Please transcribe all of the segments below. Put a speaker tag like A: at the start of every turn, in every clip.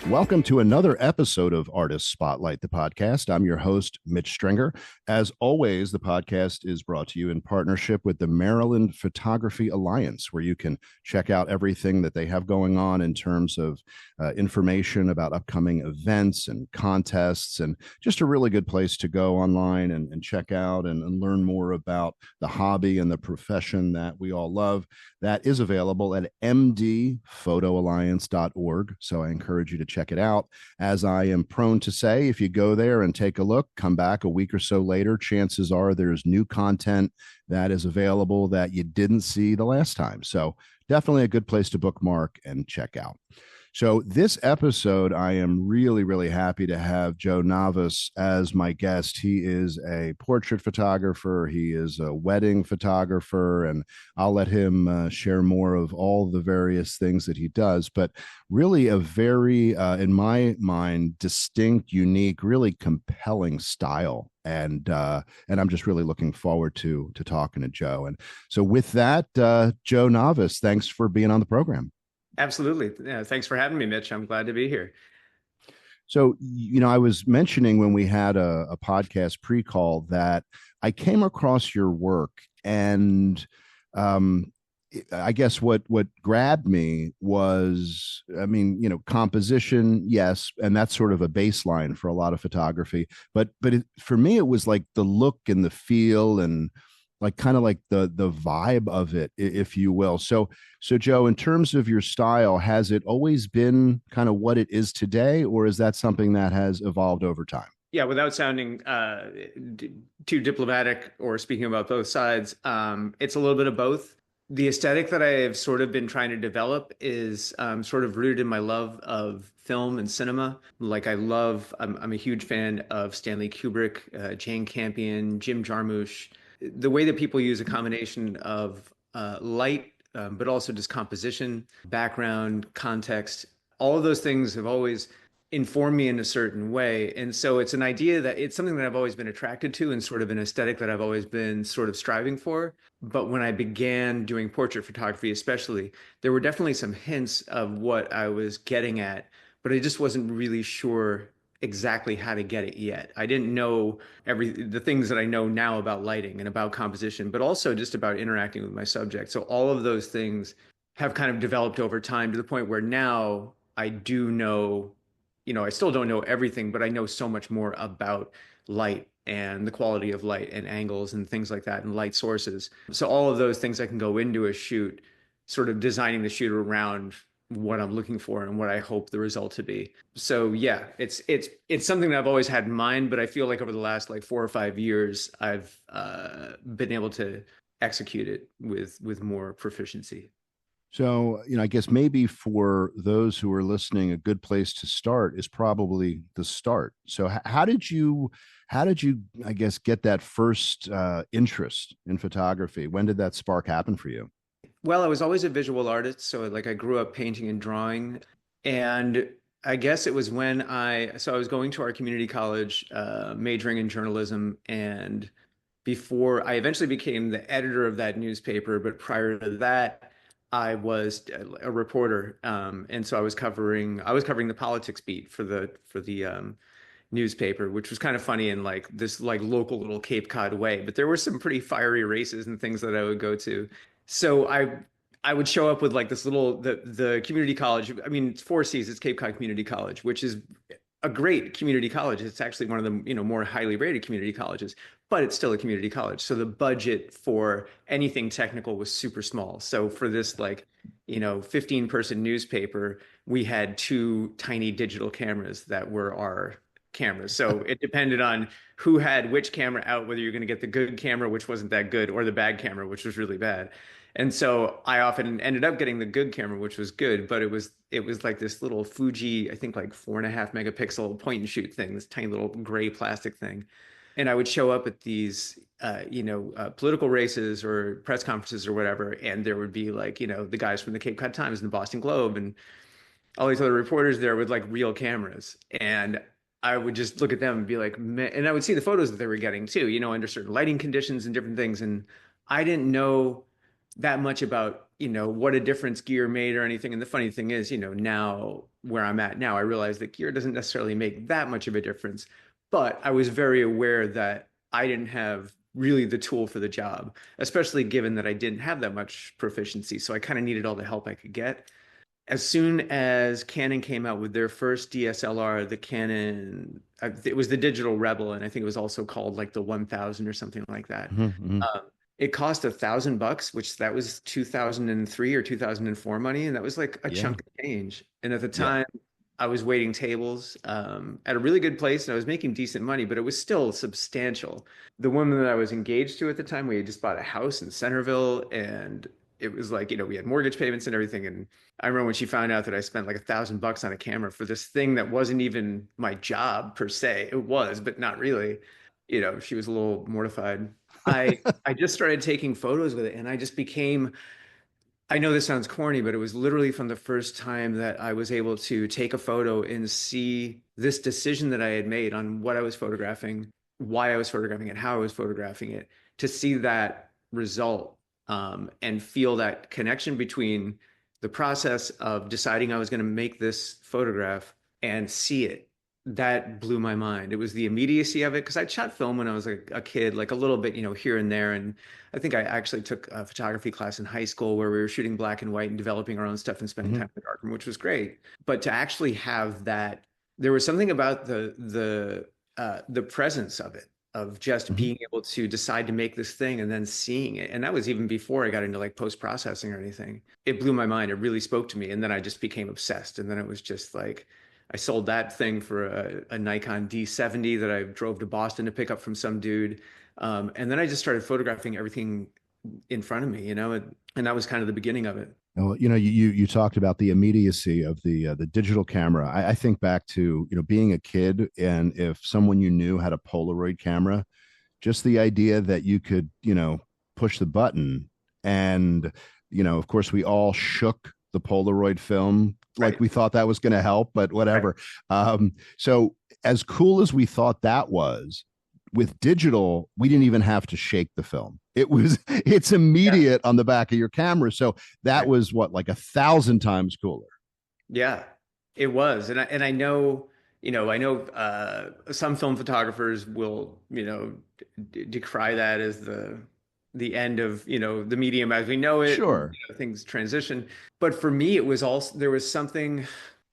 A: Welcome to another episode of Artist Spotlight, the podcast. I'm your host, Mitch Stringer. As always, the podcast is brought to you in partnership with the Maryland Photography Alliance, where you can check out everything that they have going on in terms of information about upcoming events and contests, and just a really good place to go online and check out and learn more about the hobby and the profession that we all love. That is available at mdphotoalliance.org. So I encourage you to check it out. As I am prone to say, if you go there and take a look, come back a week or so later, chances are there's new content that is available that you didn't see the last time. So definitely a good place to bookmark and check out. So this episode, I am really, really happy to have Joe Navas as my guest. He is a portrait photographer. He is a wedding photographer, and I'll let him share more of all the various things that he does. But really a very, in my mind, distinct, unique, really compelling style. And I'm just really looking forward to talking to Joe. And so with that, Joe Navas, thanks for being on the program.
B: Absolutely. Yeah, thanks for having me, Mitch. I'm glad to be here.
A: So, I was mentioning when we had a podcast pre-call that I came across your work, and I guess what grabbed me was, composition, yes, and that's sort of a baseline for a lot of photography. But for me, it was like the look and the feel and like kind of like the vibe of it, if you will. So Joe, in terms of your style, has it always been kind of what it is today, or is that something that has evolved over time?
B: Yeah, without sounding too diplomatic or speaking about both sides, it's a little bit of both. The aesthetic that I have sort of been trying to develop is sort of rooted in my love of film and cinema. Like I'm a huge fan of Stanley Kubrick, Jane Campion, Jim Jarmusch. The way that people use a combination of light, but also just composition, background, context, all of those things have always informed me in a certain way. And so it's an idea that it's something that I've always been attracted to and sort of an aesthetic that I've always been sort of striving for. But when I began doing portrait photography, especially, there were definitely some hints of what I was getting at, but I just wasn't really sure exactly how to get it yet. I didn't know the things that I know now about lighting and about composition, but also just about interacting with my subject. So all of those things have kind of developed over time to the point where now I do know, I still don't know everything, but I know so much more about light and the quality of light and angles and things like that and light sources. So all of those things I can go into a shoot, sort of designing the shoot around what I'm looking for and what I hope the result to be. So yeah, it's something that I've always had in mind, but I feel like over the last like 4 or 5 years, I've been able to execute it with more proficiency.
A: So, I guess maybe for those who are listening, a good place to start is probably the start. So how did you, I guess, get that first interest in photography? When did that spark happen for you?
B: Well, I was always a visual artist, so like I grew up painting and drawing, and I guess it was when I was going to our community college, majoring in journalism, and before I eventually became the editor of that newspaper, but prior to that, I was a reporter, and so I was covering the politics beat for the newspaper, which was kind of funny in like this like local little Cape Cod way. But there were some pretty fiery races and things that I would go to. So I would show up with like this little the community college. I mean, it's 4Cs, it's Cape Cod Community College, which is a great community college. It's actually one of the more highly rated community colleges, but it's still a community college. So the budget for anything technical was super small. So for this like 15-person newspaper, we had 2 tiny digital cameras that were our cameras. So it depended on who had which camera out, whether you're going to get the good camera, which wasn't that good, or the bad camera, which was really bad. And so I often ended up getting the good camera, which was good, but it was like this little Fuji, I think like 4.5 megapixel point and shoot thing, this tiny little gray plastic thing. And I would show up at these, political races or press conferences or whatever, and there would be like, the guys from the Cape Cod Times and the Boston Globe and all these other reporters there with like real cameras. And I would just look at them and be like, man, and I would see the photos that they were getting too, under certain lighting conditions and different things. And I didn't know that much about what a difference gear made or anything. And the funny thing is, now where I'm at now, I realize that gear doesn't necessarily make that much of a difference. But I was very aware that I didn't have really the tool for the job, especially given that I didn't have that much proficiency. So I kind of needed all the help I could get. As soon as Canon came out with their first DSLR, the Canon, it was the Digital Rebel, and I think it was also called like the 1000 or something like that.
A: Mm-hmm.
B: Um, it cost $1,000, which that was 2003 or 2004 money, and that was like a
A: Yeah.
B: chunk of change. And at the
A: Yeah.
B: time, I was waiting tables at a really good place, and I was making decent money, but it was still substantial. The woman that I was engaged to at the time, we had just bought a house in Centerville, and it was like, we had mortgage payments and everything. And I remember when she found out that I spent like $1,000 on a camera for this thing that wasn't even my job per se. It was, but not really. She was a little mortified. I just started taking photos with it, and I just became, I know this sounds corny, but it was literally from the first time that I was able to take a photo and see this decision that I had made on what I was photographing, why I was photographing it, how I was photographing it, to see that result, and feel that connection between the process of deciding I was going to make this photograph and see it. That blew my mind. It was the immediacy of it, because I shot film when I was a kid, like a little bit, here and there. And I think I actually took a photography class in high school where we were shooting black and white and developing our own stuff and spending
A: Mm-hmm.
B: time in the darkroom, which was great. But to actually have that, there was something about the presence of it, of just
A: Mm-hmm.
B: being able to decide to make this thing and then seeing it. And that was even before I got into like post processing or anything. It blew my mind. It really spoke to me. And then I just became obsessed. And then it was just like, I sold that thing for a Nikon D70 that I drove to Boston to pick up from some dude. And then I just started photographing everything in front of me, and that was kind of the beginning of it.
A: Well, you talked about the immediacy of the digital camera. I think back to being a kid, and if someone you knew had a Polaroid camera, just the idea that you could push the button, and of course we all shook the Polaroid film like
B: Right.
A: we thought that was going to help, but
B: Right.
A: whatever. So as cool as we thought that was, with digital, we didn't even have to shake the film. It's
B: Yeah.
A: immediate on the back of your camera. So that
B: Right.
A: was what, like 1,000 times cooler.
B: Yeah, it was. And I know, I know some film photographers will, decry that as the end of, the medium as we know it, and,
A: Sure.
B: things transition. But for me, it was also, there was something,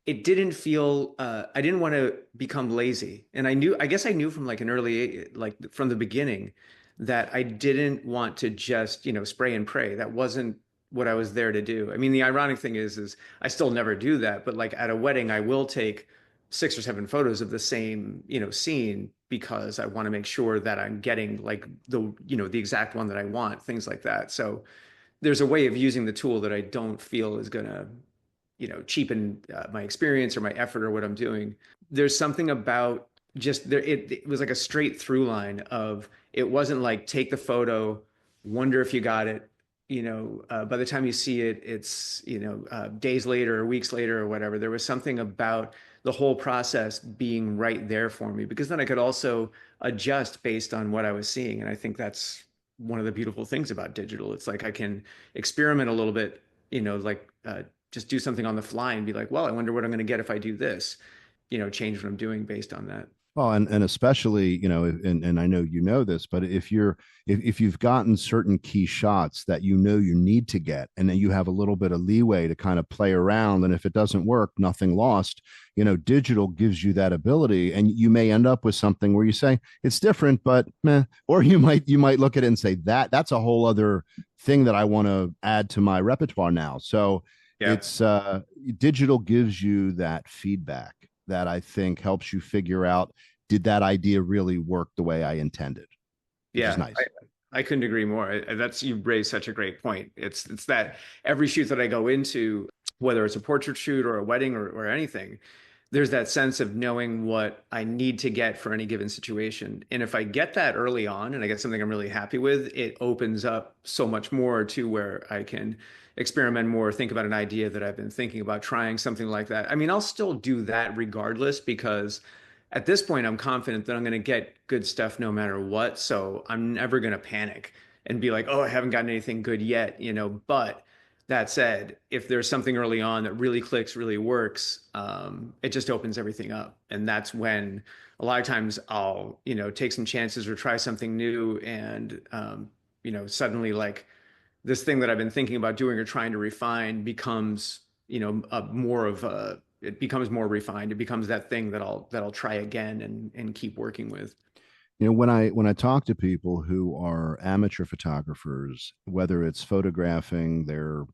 B: it didn't feel, I didn't want to become lazy. And I guess I knew from like an early, like from the beginning, that I didn't want to just, spray and pray. That wasn't what I was there to do. I mean, the ironic thing is I still never do that, but like at a wedding, I will take 6 or 7 photos of the same, scene, because I want to make sure that I'm getting like the exact one that I want, things like that. So there's a way of using the tool that I don't feel is going to, cheapen my experience or my effort or what I'm doing. There's something about just there. It was like a straight through line of, it wasn't like take the photo, wonder if you got it. By the time you see it, it's, days later or weeks later or whatever. There was something about the whole process being right there for me, because then I could also adjust based on what I was seeing. And I think that's one of the beautiful things about digital. It's like I can experiment a little bit, like just do something on the fly and be like, well, I wonder what I'm going to get if I do this, change what I'm doing based on that.
A: Well, and especially, and I know this, but if you've gotten certain key shots that you need to get, and then you have a little bit of leeway to kind of play around, and if it doesn't work, nothing lost. Digital gives you that ability, and you may end up with something where you say it's different, but meh, or you might look at it and say that's a whole other thing that I want to add to my repertoire now. So
B: Yeah.
A: it's digital gives you that feedback that I think helps you figure out, did that idea really work the way I intended, which is
B: Yeah.
A: nice.
B: I couldn't agree more. You raised such a great point. It's that every shoot that I go into, whether it's a portrait shoot or a wedding or anything, there's that sense of knowing what I need to get for any given situation. And if I get that early on and I get something I'm really happy with, it opens up so much more to where I can experiment more, think about an idea that I've been thinking about trying, something like that. I mean, I'll still do that regardless, because at this point, I'm confident that I'm going to get good stuff no matter what. So I'm never going to panic and be like, oh, I haven't gotten anything good yet, But That said, if there's something early on that really clicks, really works, it just opens everything up. And that's when a lot of times I'll, take some chances or try something new. And, suddenly like this thing that I've been thinking about doing or trying to refine becomes, it becomes more refined. It becomes that thing that I'll try again and keep working with.
A: When I talk to people who are amateur photographers, whether it's photographing their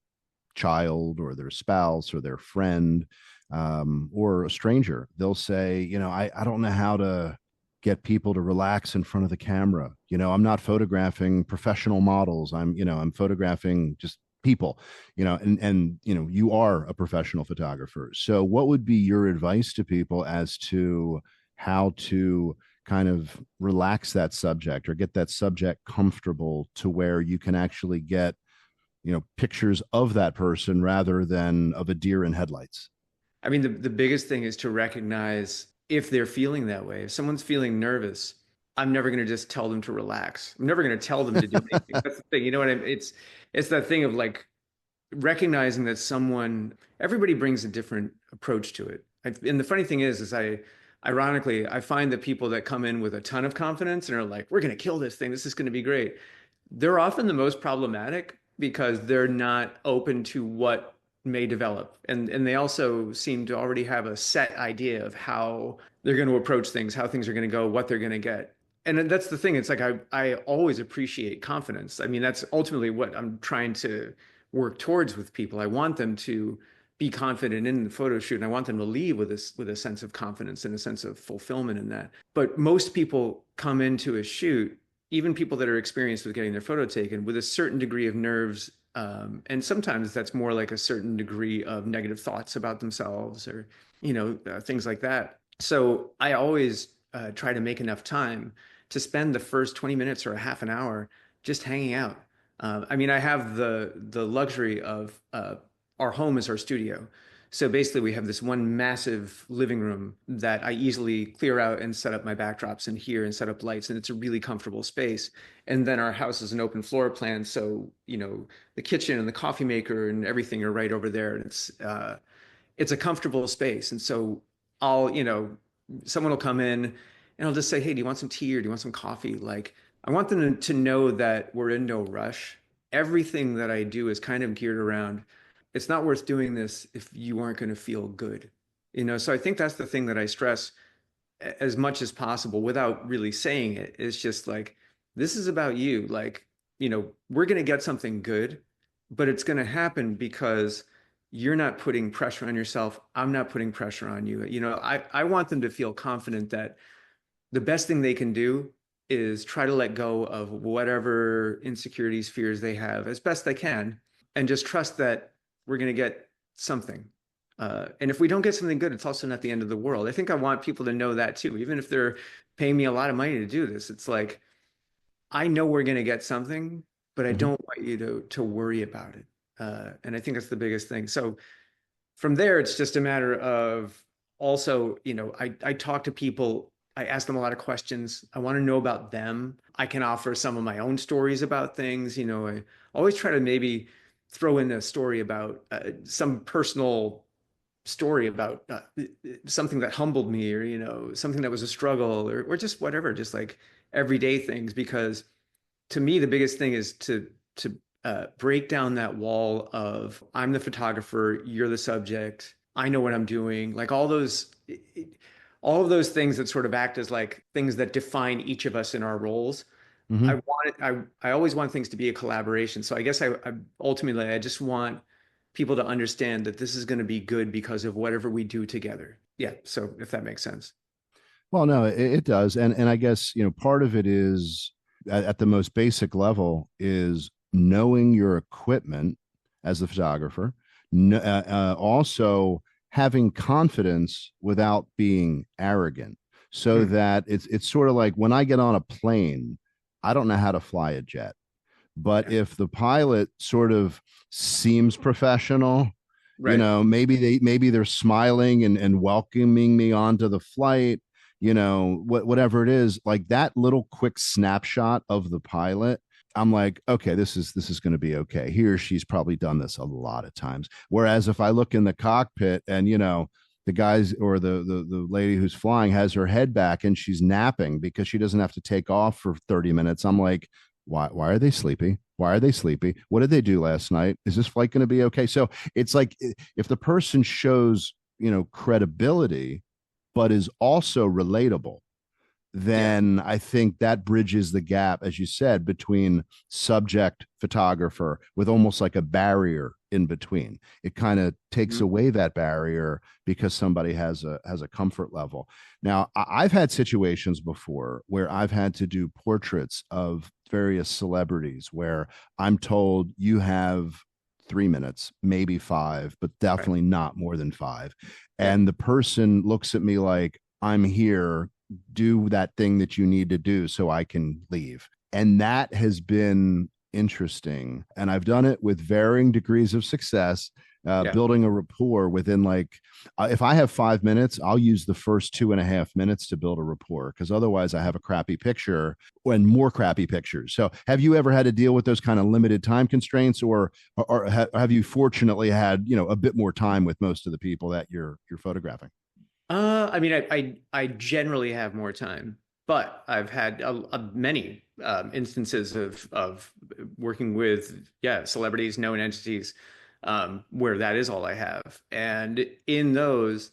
A: child or their spouse or their friend, or a stranger, they'll say, I don't know how to get people to relax in front of the camera. I'm not photographing professional models. I'm photographing just people, and you are a professional photographer. So what would be your advice to people as to how to kind of relax that subject or get that subject comfortable to where you can actually get pictures of that person rather than of a deer in headlights?
B: I mean, the biggest thing is to recognize if they're feeling that way. If someone's feeling nervous, I'm never going to just tell them to relax. I'm never going to tell them to do anything. That's the thing. You know what I mean? It's that thing of like recognizing that everybody brings a different approach to it. And the funny thing is ironically, I find that people that come in with a ton of confidence and are like, we're going to kill this thing. This is going to be great. They're often the most problematic because they're not open to what may develop. And they also seem to already have a set idea of how they're going to approach things, how things are going to go, what they're going to get. And that's the thing. It's like I always appreciate confidence. I mean, that's ultimately what I'm trying to work towards with people. I want them to be confident in the photo shoot, and I want them to leave with a sense of confidence and a sense of fulfillment in that. But most people come into a shoot, even people that are experienced with getting their photo taken, with a certain degree of nerves, and sometimes that's more like a certain degree of negative thoughts about themselves or things like that. So I always try to make enough time to spend the first 20 minutes or a half an hour just hanging out. I mean, I have the luxury of our home is our studio. So basically, we have this one massive living room that I easily clear out and set up my backdrops in here and set up lights, and it's a really comfortable space. And then our house is an open floor plan, so the kitchen and the coffee maker and everything are right over there, and it's a comfortable space. And so someone will come in and I'll just say, hey, do you want some tea or do you want some coffee? Like, I want them to know that we're in no rush. Everything that I do is kind of geared around, it's not worth doing this if you aren't going to feel good. So I think that's the thing that I stress as much as possible without really saying it. It's just like, this is about you. Like, we're going to get something good, but it's going to happen because you're not putting pressure on yourself. I'm not putting pressure on you. I want them to feel confident that the best thing they can do is try to let go of whatever insecurities, fears they have as best they can, and just trust that we're going to get something. And if we don't get something good, it's also not the end of the world. I think I want people to know that too, even if they're paying me a lot of money to do this. It's like, I know we're going to get something, but I
A: Mm-hmm.
B: don't want you to worry about it. And I think that's the biggest thing. So from there, it's just a matter of also, I talk to people, I ask them a lot of questions. I want to know about them. I can offer some of my own stories about things. I always try to maybe throw in a story about some personal story about something that humbled me or, something that was a struggle or just whatever, just like everyday things. Because to me, the biggest thing is to break down that wall of I'm the photographer, you're the subject, I know what I'm doing, like all of those things that sort of act as like things that define each of us in our roles.
A: Mm-hmm.
B: I always want things to be a collaboration. So I guess I ultimately I just want people to understand that this is going to be good because of whatever we do together. Yeah. So if that makes sense.
A: Well, no, it does, and I guess part of it is at the most basic level is knowing your equipment as the photographer, also having confidence without being arrogant, so
B: Hmm.
A: that it's sort of like when I get on a plane, I don't know how to fly a jet, but
B: Yeah.
A: if the pilot sort of seems professional,
B: Right.
A: maybe they're smiling and welcoming me onto the flight, whatever it is, like that little quick snapshot of the pilot I'm like, okay, this is going to be okay. He or she's probably done this a lot of times. Whereas if I look in the cockpit and the guys or the lady who's flying has her head back and she's napping because she doesn't have to take off for 30 minutes, I'm like, why are they sleepy? Why are they sleepy? What did they do last night? Is this flight going to be okay? So it's like if the person shows credibility but is also relatable,
B: Yeah.
A: then I think that bridges the gap, as you said, between subject photographer with almost like a barrier in between. It kind of takes
B: Mhm.
A: away that barrier because somebody has a comfort level. Now, I've had situations before where I've had to do portraits of various celebrities where I'm told you have 3 minutes, maybe five, but
B: Right.
A: definitely not more than five.
B: Yeah.
A: And the person looks at me like, I'm here, do that thing that you need to do so I can leave. And that has been interesting. And I've done it with varying degrees of success,
B: Yeah.
A: building a rapport within if I have 5 minutes, I'll use the first 2.5 minutes to build a rapport because otherwise I have a crappy picture and more crappy pictures. So have you ever had to deal with those kind of limited time constraints or have you fortunately had, a bit more time with most of the people that you're photographing?
B: I mean, I generally have more time, but I've had many instances of working with, yeah, celebrities, known entities, where that is all I have. And in those,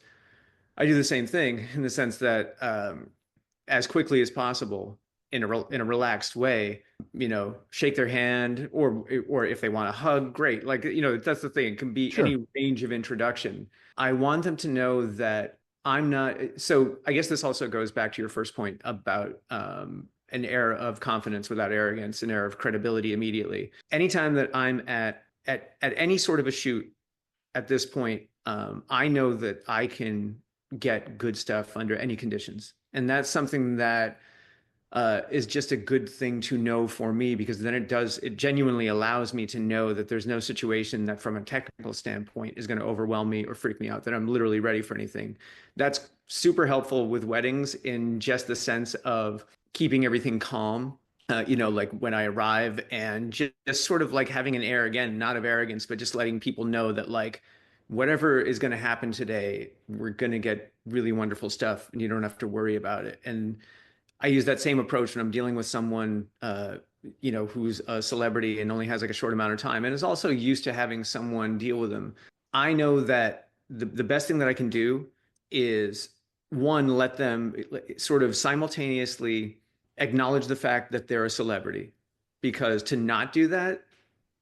B: I do the same thing in the sense that as quickly as possible, in a relaxed way, shake their hand, or if they want a hug, great. Like, that's the thing. It can be
A: Sure.
B: any range of introduction. I want them to know that I'm not. So I guess this also goes back to your first point about an air of confidence without arrogance, an air of credibility immediately. Anytime that I'm at any sort of a shoot at this point, I know that I can get good stuff under any conditions. And that's something that is just a good thing to know for me because then it genuinely allows me to know that there's no situation that from a technical standpoint is going to overwhelm me or freak me out, that I'm literally ready for anything. That's super helpful with weddings in just the sense of keeping everything calm. Like when I arrive and just sort of like having an air, again, not of arrogance, but just letting people know that like whatever is going to happen today, we're going to get really wonderful stuff and you don't have to worry about it. And I use that same approach when I'm dealing with someone, who's a celebrity and only has like a short amount of time and is also used to having someone deal with them. I know that the best thing that I can do is one, let them sort of simultaneously acknowledge the fact that they're a celebrity, because to not do that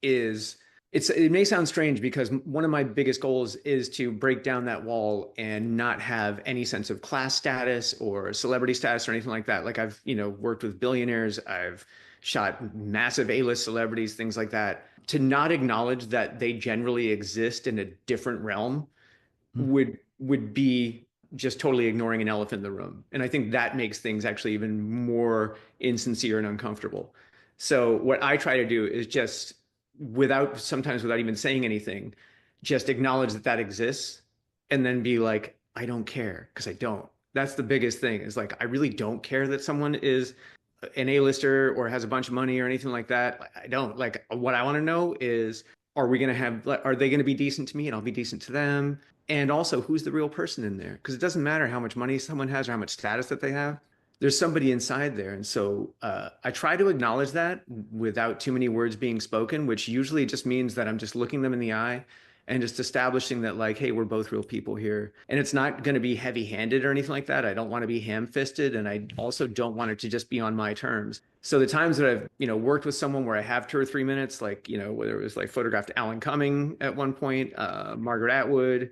B: is it may sound strange because one of my biggest goals is to break down that wall and not have any sense of class status or celebrity status or anything like that. Like I've, worked with billionaires, I've shot massive A-list celebrities, things like that. To not acknowledge that they generally exist in a different realm would be just totally ignoring an elephant in the room. And I think that makes things actually even more insincere and uncomfortable. So what I try to do is just sometimes without even saying anything, just acknowledge that that exists and then be like, I don't care because I don't. That's the biggest thing is like, I really don't care that someone is an A-lister or has a bunch of money or anything like that. I don't. Like, what I want to know is, are they going to be decent to me and I'll be decent to them? And also, who's the real person in there? Because it doesn't matter how much money someone has or how much status that they have. There's somebody inside there. And so I try to acknowledge that without too many words being spoken, which usually just means that I'm just looking them in the eye and just establishing that, like, hey, we're both real people here. And it's not going to be heavy handed or anything like that. I don't want to be ham fisted. And I also don't want it to just be on my terms. So the times that I've, worked with someone where I have 2 or 3 minutes, like, whether it was like photographed Alan Cumming at one point, Margaret Atwood,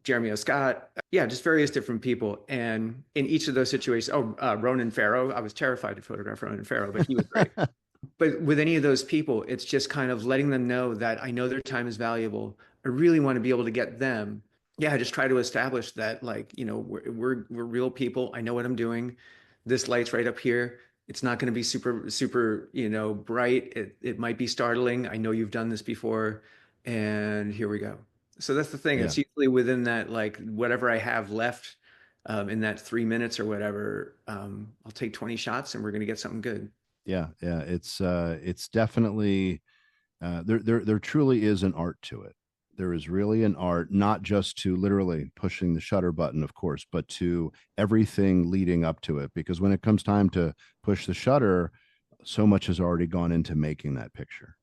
B: Jeremy O. Scott, yeah, just various different people. And in each of those situations, Ronan Farrow, I was terrified to photograph Ronan Farrow, but he was great. But with any of those people, it's just kind of letting them know that I know their time is valuable. I really want to be able to get them. Yeah, I just try to establish that, like, we're real people. I know what I'm doing. This light's right up here. It's not going to be super super, bright. It might be startling. I know you've done this before, and here we go. So that's the thing.
A: Yeah.
B: It's usually within that, like, whatever I have left, in that 3 minutes or whatever. I'll take 20 shots, and we're going to get something good.
A: Yeah. It's definitely there truly is an art to it. There is really an art, not just to literally pushing the shutter button, of course, but to everything leading up to it. Because when it comes time to push the shutter, so much has already gone into making that picture.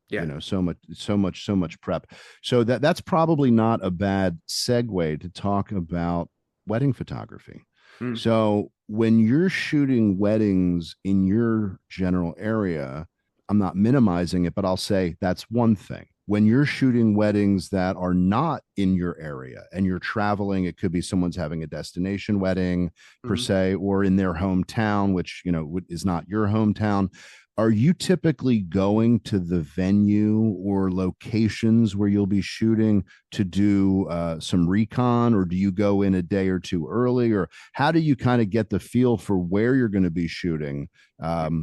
B: Yeah.
A: So much prep. So that's probably not a bad segue to talk about wedding photography.
B: Mm.
A: So when you're shooting weddings in your general area, I'm not minimizing it, but I'll say that's one thing. When you're shooting weddings that are not in your area and you're traveling, it could be someone's having a destination wedding per
B: Mm.
A: se, or in their hometown, which, is not your hometown. Are you typically going to the venue or locations where you'll be shooting to do some recon, or do you go in a day or two early, or how do you kind of get the feel for where you're going to be shooting,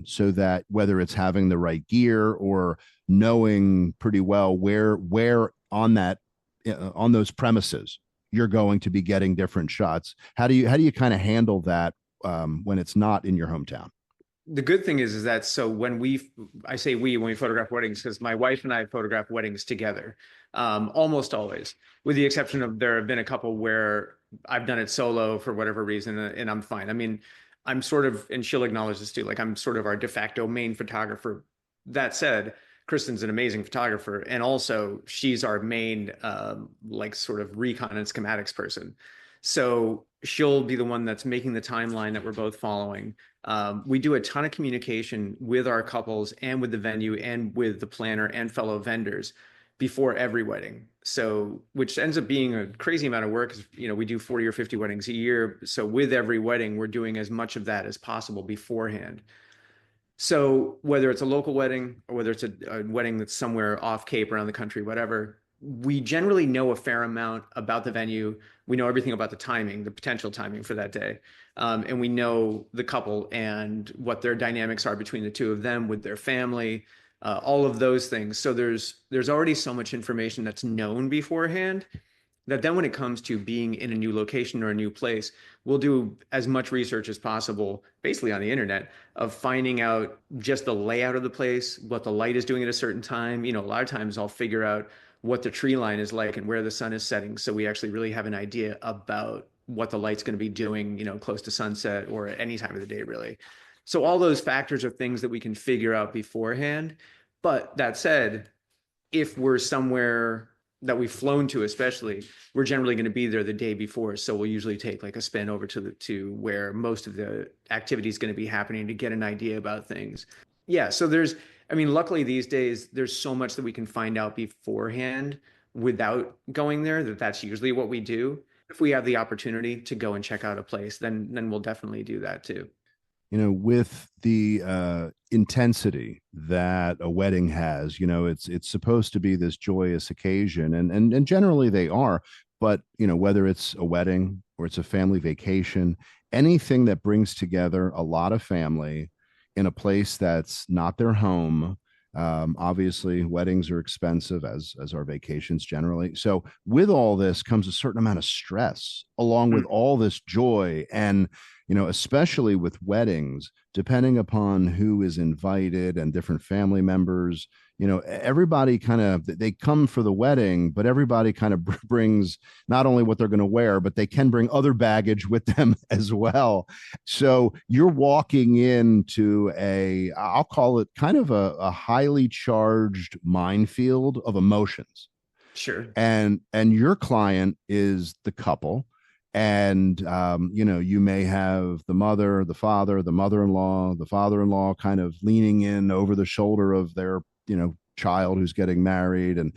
A: so that whether it's having the right gear or knowing pretty well where on that on those premises you're going to be getting different shots? How do you kind of handle that when it's not in your hometown?
B: The good thing is that so I say we when we photograph weddings, because my wife and I photograph weddings together, almost always, with the exception of there have been a couple where I've done it solo for whatever reason, and I'm fine. I mean, I'm sort of, and she'll acknowledge this too, like I'm sort of our de facto main photographer. That said, Kristen's an amazing photographer, and also she's our main like sort of recon and schematics person. So she'll be the one that's making the timeline that we're both following. We do a ton of communication with our couples and with the venue and with the planner and fellow vendors before every wedding. So, which ends up being a crazy amount of work. We do 40 or 50 weddings a year. So with every wedding, we're doing as much of that as possible beforehand. So whether it's a local wedding or whether it's a wedding that's somewhere off Cape around the country, whatever, we generally know a fair amount about the venue. We know everything about the timing, the potential timing for that day. And we know the couple and what their dynamics are between the two of them with their family, all of those things. So there's already so much information that's known beforehand that then when it comes to being in a new location or a new place, we'll do as much research as possible, basically on the internet, of finding out just the layout of the place, what the light is doing at a certain time. A lot of times I'll figure out what the tree line is like and where the sun is setting. So we actually really have an idea about what the light's going to be doing, close to sunset or at any time of the day, really. So all those factors are things that we can figure out beforehand. But that said, if we're somewhere that we've flown to, especially, we're generally going to be there the day before. So we'll usually take like a spin over to where most of the activity is going to be happening to get an idea about things. Yeah. So luckily these days, there's so much that we can find out beforehand without going there, that's usually what we do. If we have the opportunity to go and check out a place, then we'll definitely do that too.
A: With the intensity that a wedding has, it's supposed to be this joyous occasion, and generally they are. But whether it's a wedding or it's a family vacation, anything that brings together a lot of family in a place that's not their home. Obviously, weddings are expensive, as are vacations generally. So, with all this comes a certain amount of stress, along with
B: Mm.
A: all this joy. And, especially with weddings, depending upon who is invited and different family members, everybody kind of, they come for the wedding, but everybody kind of brings not only what they're going to wear, but they can bring other baggage with them as well. So you're walking into I'll call it kind of a highly charged minefield of emotions.
B: Sure.
A: And your client is the couple. And you may have the mother, the father, the mother-in-law, the father-in-law kind of leaning in over the shoulder of their child who's getting married, and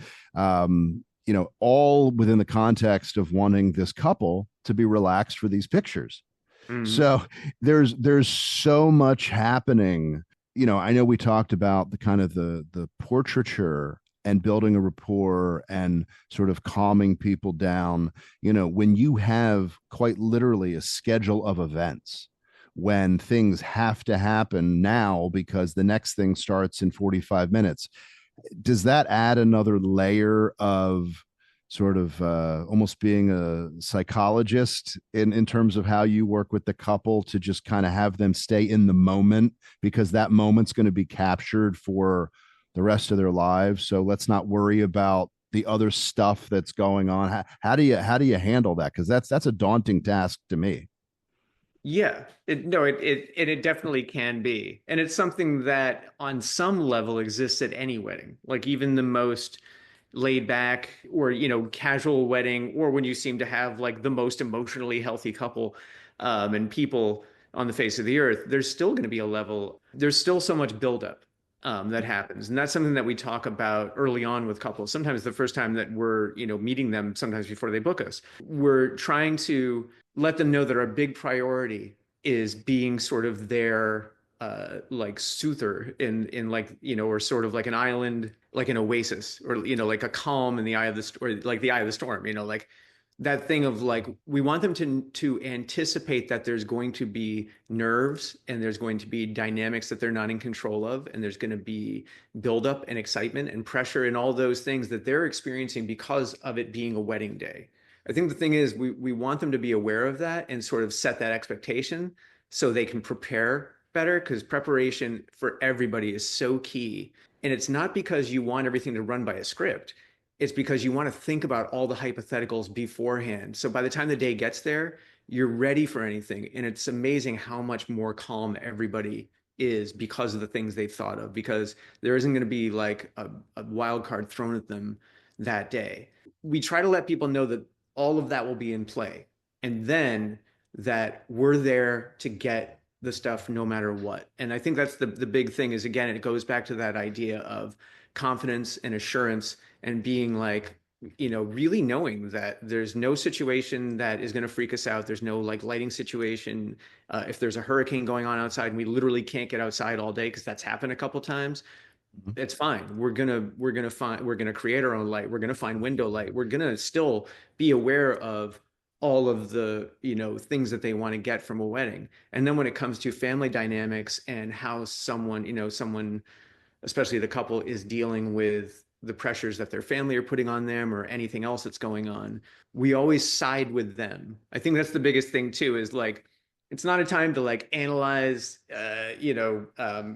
A: all within the context of wanting this couple to be relaxed for these pictures.
B: Mm.
A: So there's so much happening. I know we talked about the kind of the portraiture and building a rapport and sort of calming people down. When you have quite literally a schedule of events, when things have to happen now because the next thing starts in 45 minutes, does that add another layer of sort of almost being a psychologist in terms of how you work with the couple to just kind of have them stay in the moment, because that moment's going to be captured for the rest of their lives. So let's not worry about the other stuff that's going on. How do you handle that? Because that's a daunting task to me.
B: Yeah, it definitely can be. And it's something that on some level exists at any wedding. Like even the most laid back or, casual wedding, or when you seem to have like the most emotionally healthy couple and people on the face of the earth, there's still going to be a level, there's still so much buildup that happens. And that's something that we talk about early on with couples. Sometimes the first time that we're, meeting them, sometimes before they book us, we're trying to let them know that our big priority is being sort of their like soother in like or sort of like an island, like an oasis, or like a calm in the eye of the or like the eye of the storm, like that thing of like we want them to anticipate that there's going to be nerves and there's going to be dynamics that they're not in control of, and there's going to be buildup and excitement and pressure and all those things that they're experiencing because of it being a wedding day. I think the thing is we want them to be aware of that and sort of set that expectation so they can prepare better, because preparation for everybody is so key. And it's not because you want everything to run by a script. It's because you want to think about all the hypotheticals beforehand. So by the time the day gets there, you're ready for anything. And it's amazing how much more calm everybody is because of the things they've thought of, because there isn't going to be like a wild card thrown at them that day. We try to let people know that all of that will be in play. And then that we're there to get the stuff no matter what. And I think that's the big thing is, again, it goes back to that idea of confidence and assurance and being like, really knowing that there's no situation that is going to freak us out. There's no like lighting situation. If there's a hurricane going on outside and we literally can't get outside all day, because that's happened a couple times, it's fine. We're gonna create our own light. We're gonna find window light. We're gonna still be aware of all of the things that they want to get from a wedding. And then when it comes to family dynamics and how someone, especially the couple, is dealing with the pressures that their family are putting on them or anything else that's going on, we always side with them. I think that's the biggest thing too, is like it's not a time to like analyze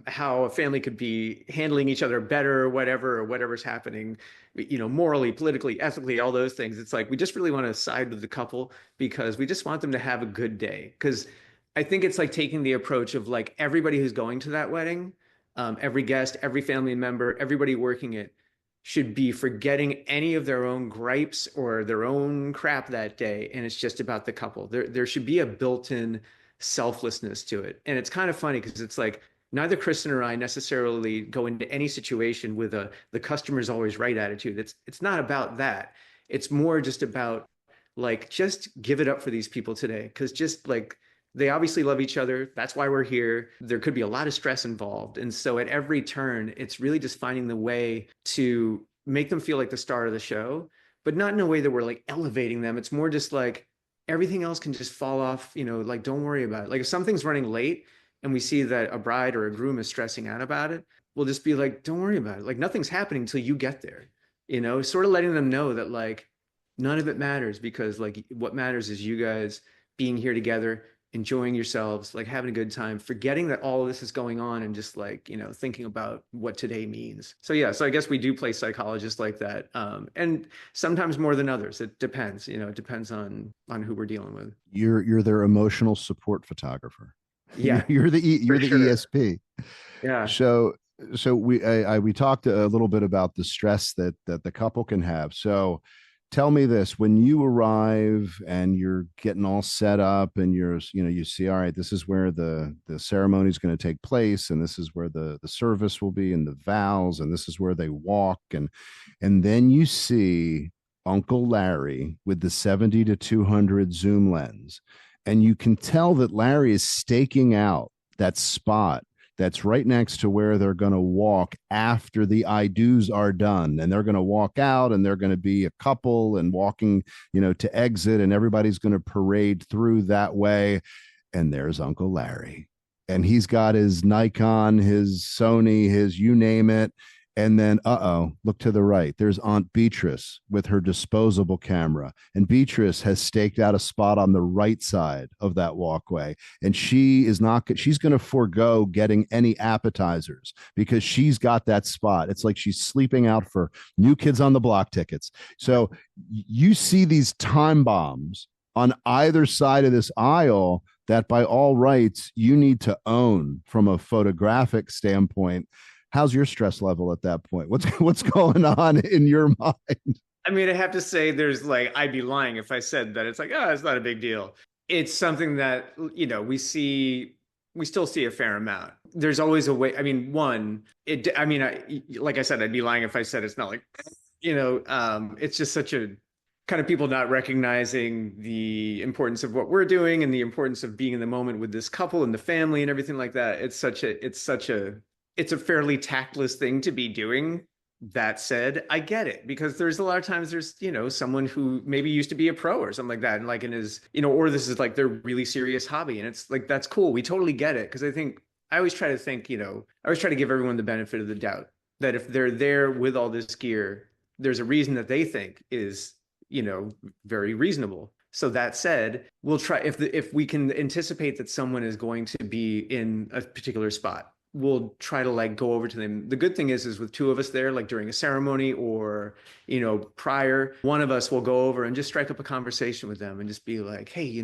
B: how a family could be handling each other better or whatever's happening, morally, politically, ethically, all those things. It's like we just really want to side with the couple because we just want them to have a good day. Because I think it's like taking the approach of like everybody who's going to that wedding, every guest, every family member, everybody working it should be forgetting any of their own gripes or their own crap that day, and it's just about the couple. There should be a built-in selflessness to it. And it's kind of funny because it's like neither Kristen or I necessarily go into any situation with a the customer's always right attitude. It's not about that. It's more just about like just give it up for these people today, because just like they obviously love each other. That's why we're here. There could be a lot of stress involved. And so at every turn, it's really just finding the way to make them feel like the star of the show, but not in a way that we're like elevating them. It's more just like everything else can just fall off, like don't worry about it. Like if something's running late and we see that a bride or a groom is stressing out about it, we'll just be like, don't worry about it. Like nothing's happening until you get there, sort of letting them know that like none of it matters, because like what matters is you guys being here together, enjoying yourselves, like having a good time, forgetting that all of this is going on and just like, thinking about what today means. So yeah, so I guess we do play psychologists like that. And sometimes more than others. It depends, it depends on who we're dealing with.
A: You're their emotional support photographer.
B: Yeah,
A: You're the
B: for sure.
A: ESP.
B: Yeah.
A: So we talked a little bit about the stress that the couple can have. So tell me this: when you arrive and you're getting all set up and you see, all right, this is where the ceremony is going to take place, and this is where the service will be and the vows, and this is where they walk, and then you see Uncle Larry with the 70 to 200 zoom lens, and you can tell that Larry is staking out that spot that's right next to where they're going to walk after the I do's are done. And they're going to walk out and they're going to be a couple and walking, to exit, and everybody's going to parade through that way. And there's Uncle Larry. And he's got his Nikon, his Sony, his you name it. And then, look to the right. There's Aunt Beatrice with her disposable camera. And Beatrice has staked out a spot on the right side of that walkway. And she's going to forego getting any appetizers because she's got that spot. It's like she's sleeping out for New Kids on the Block tickets. So you see these time bombs on either side of this aisle that by all rights you need to own from a photographic standpoint. How's your stress level at that point? What's going on in your mind?
B: I mean, I have to say, there's like, I'd be lying if I said that it's like, oh, it's not a big deal. It's something that, we still see a fair amount. There's always a way. I mean, like I said, I'd be lying if I said it's not like, it's just such a kind of people not recognizing the importance of what we're doing and the importance of being in the moment with this couple and the family and everything like that. It's a fairly tactless thing to be doing. That said, I get it because there's a lot of times there's, someone who maybe used to be a pro or something like that. And like in his, or this is like their really serious hobby. And it's like, that's cool. We totally get it. Cause I always try to think, I always try to give everyone the benefit of the doubt that if they're there with all this gear, there's a reason that they think is, very reasonable. So that said, we'll try if we can anticipate that someone is going to be in a particular spot, we'll try to like go over to them. The good thing is with two of us there, like during a ceremony or, prior, one of us will go over and just strike up a conversation with them and just be like, hey,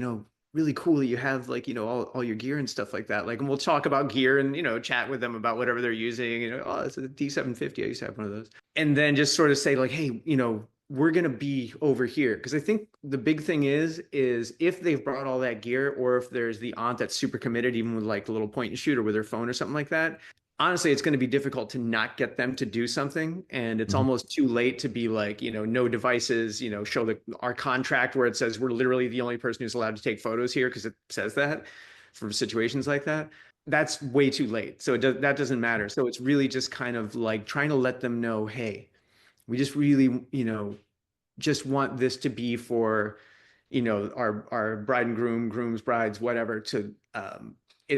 B: really cool that you have like, all your gear and stuff like that. Like, and we'll talk about gear and, chat with them about whatever they're using, oh, it's a D750. I used to have one of those. And then just sort of say like, hey, we're going to be over here. Because I think the big thing is if they've brought all that gear or if there's the aunt that's super committed, even with like the little point and shoot or with their phone or something like that, honestly, it's going to be difficult to not get them to do something. And it's almost too late to be like, no devices, show our contract where it says we're literally the only person who's allowed to take photos here because it says that for situations like that. That's way too late. So that doesn't matter. So it's really just kind of like trying to let them know, hey, we just really, just want this to be for, our bride and grooms, brides, whatever,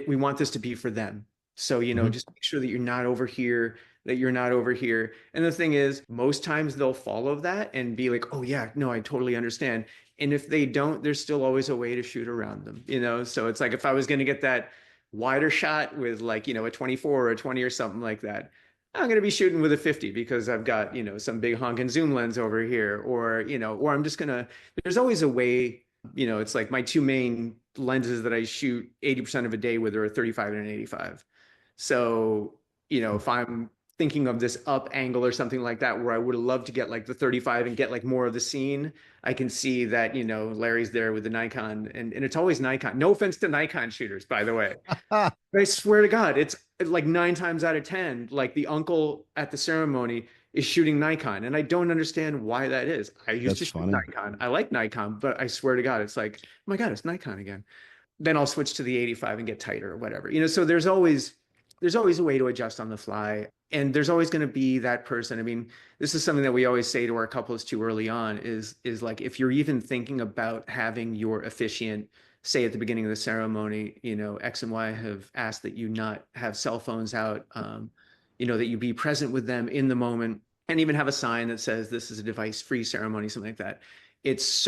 B: we want this to be for them. So, just make sure that you're not over here, that you're not over here. And the thing is, most times they'll follow that and be like, oh yeah, no, I totally understand. And if they don't, there's still always a way to shoot around them, So it's like, if I was going to get that wider shot with like, a 24 or a 20 or something like that, I'm going to be shooting with a 50 because I've got, some big honking zoom lens over here, or I'm just going to, there's always a way, it's like my two main lenses that I shoot 80% of a day with are a 35 and an 85. So, if I'm thinking of this up angle or something like that, where I would have loved to get like the 35 and get like more of the scene, I can see that, Larry's there with the Nikon and it's always Nikon. No offense to Nikon shooters, by the way. But I swear to God, it's like 9 times out of 10, like the uncle at the ceremony is shooting Nikon. And I don't understand why that is. I used to shoot Nikon. I like Nikon, but I swear to God, it's like, oh my God, it's Nikon again. Then I'll switch to the 85 and get tighter or whatever. So there's always a way to adjust on the fly. And there's always going to be that person. I mean, this is something that we always say to our couples too early on is like, if you're even thinking about having your officiant say at the beginning of the ceremony, X and Y have asked that you not have cell phones out, that you be present with them in the moment and even have a sign that says this is a device-free ceremony, something like that. It's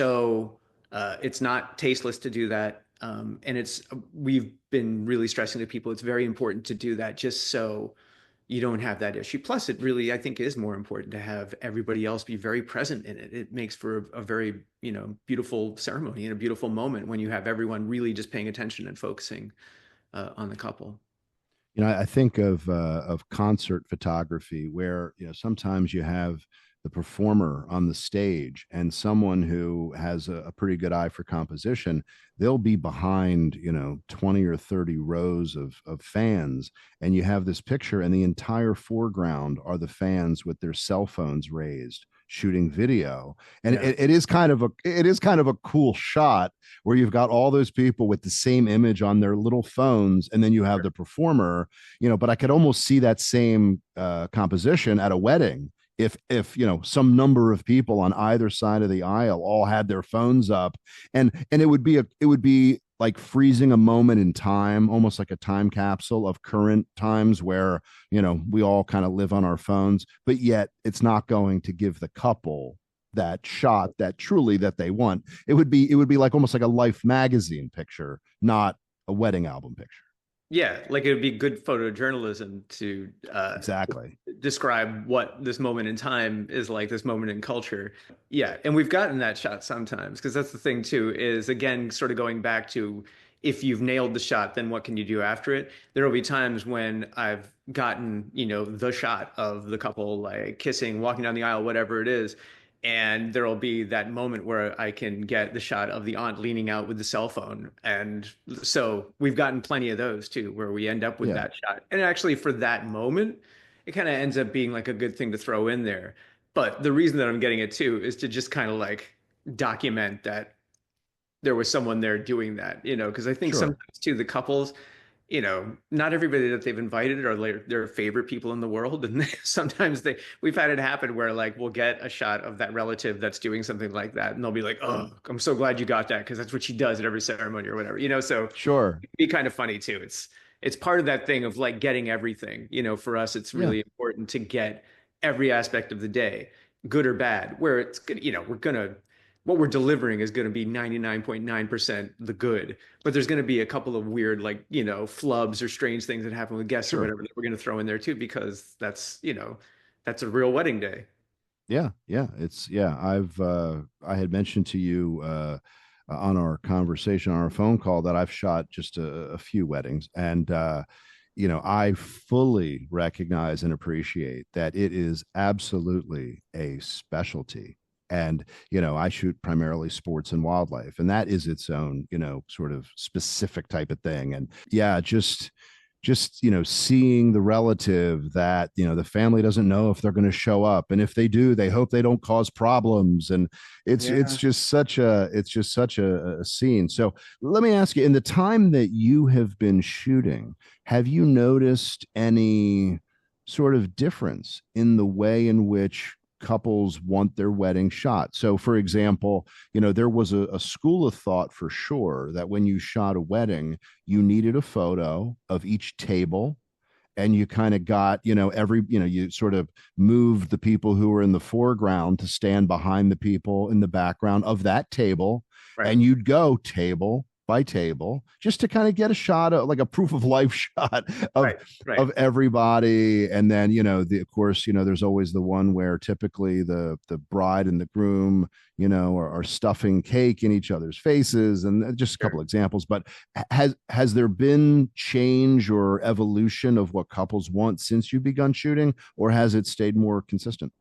B: not tasteless to do that. And we've been really stressing to people, it's very important to do that just so you don't have that issue. Plus, it really, I think, is more important to have everybody else be very present in it. It makes for a very, beautiful ceremony and a beautiful moment when you have everyone really just paying attention and focusing on the couple.
A: I think of concert photography where sometimes you have the performer on the stage and someone who has a pretty good eye for composition. They'll be behind 20 or 30 rows of fans, and you have this picture and the entire foreground are the fans with their cell phones raised shooting video. And
B: Yeah.
A: it is kind of a cool shot where you've got all those people with the same image on their little phones, and then you have the performer. But I could almost see that same composition at a wedding if some number of people on either side of the aisle all had their phones up, and it would be like freezing a moment in time, almost like a time capsule of current times where, we all kind of live on our phones, but yet it's not going to give the couple that shot that truly that they want. It would be like almost like a Life magazine picture, not a wedding album picture.
B: Yeah, like it would be good photojournalism to
A: Exactly.
B: describe what this moment in time is like, this moment in culture. Yeah, and we've gotten that shot sometimes because that's the thing too, is again, sort of going back to if you've nailed the shot, then what can you do after it? There will be times when I've gotten, the shot of the couple like kissing, walking down the aisle, whatever it is. And there'll be that moment where I can get the shot of the aunt leaning out with the cell phone. And so we've gotten plenty of those too, where we end up with
A: Yeah,
B: that shot. And actually, for that moment, it kind of ends up being like a good thing to throw in there. But the reason that I'm getting it too is to just kind of like document that there was someone there doing that, because I think
A: sure.
B: sometimes too, the couples, not everybody that they've invited are their favorite people in the world. And sometimes we've had it happen where like we'll get a shot of that relative that's doing something like that. And they'll be like, oh, I'm so glad you got that because that's what she does at every ceremony or whatever, so
A: Sure.
B: it'd be kind of funny too. It's part of that thing of like getting everything, for us, it's
A: Yeah,
B: really important to get every aspect of the day, good or bad, where it's good, what we're delivering is going to be 99.9% the good, but there's going to be a couple of weird, like, flubs or strange things that happen with guests or
A: sure.
B: whatever that we're going to throw in there too, because that's a real wedding day.
A: Yeah, yeah. I had mentioned to you on our conversation on our phone call that I've shot just a few weddings, and I fully recognize and appreciate that it is absolutely a specialty. And I shoot primarily sports and wildlife, and that is its own sort of specific type of thing. And yeah, just seeing the relative that the family doesn't know if they're going to show up, and if they do, they hope they don't cause problems. And it's
B: Yeah.
A: just such a scene. So let me ask you, in the time that you have been shooting, have you noticed any sort of difference in the way in which couples want their wedding shot? So for example, there was a school of thought for sure that when you shot a wedding, you needed a photo of each table, and you kind of got you sort of moved the people who were in the foreground to stand behind the people in the background of that table,
B: Right.
A: and you'd go table by table just to kind of get a shot of like a proof of life shot of
B: Right. Right.
A: of everybody. And then of course there's always the one where typically the bride and the groom are stuffing cake in each other's faces, and just a couple
B: Sure.
A: examples. But has there been change or evolution of what couples want since you've begun shooting, or has it stayed more consistent?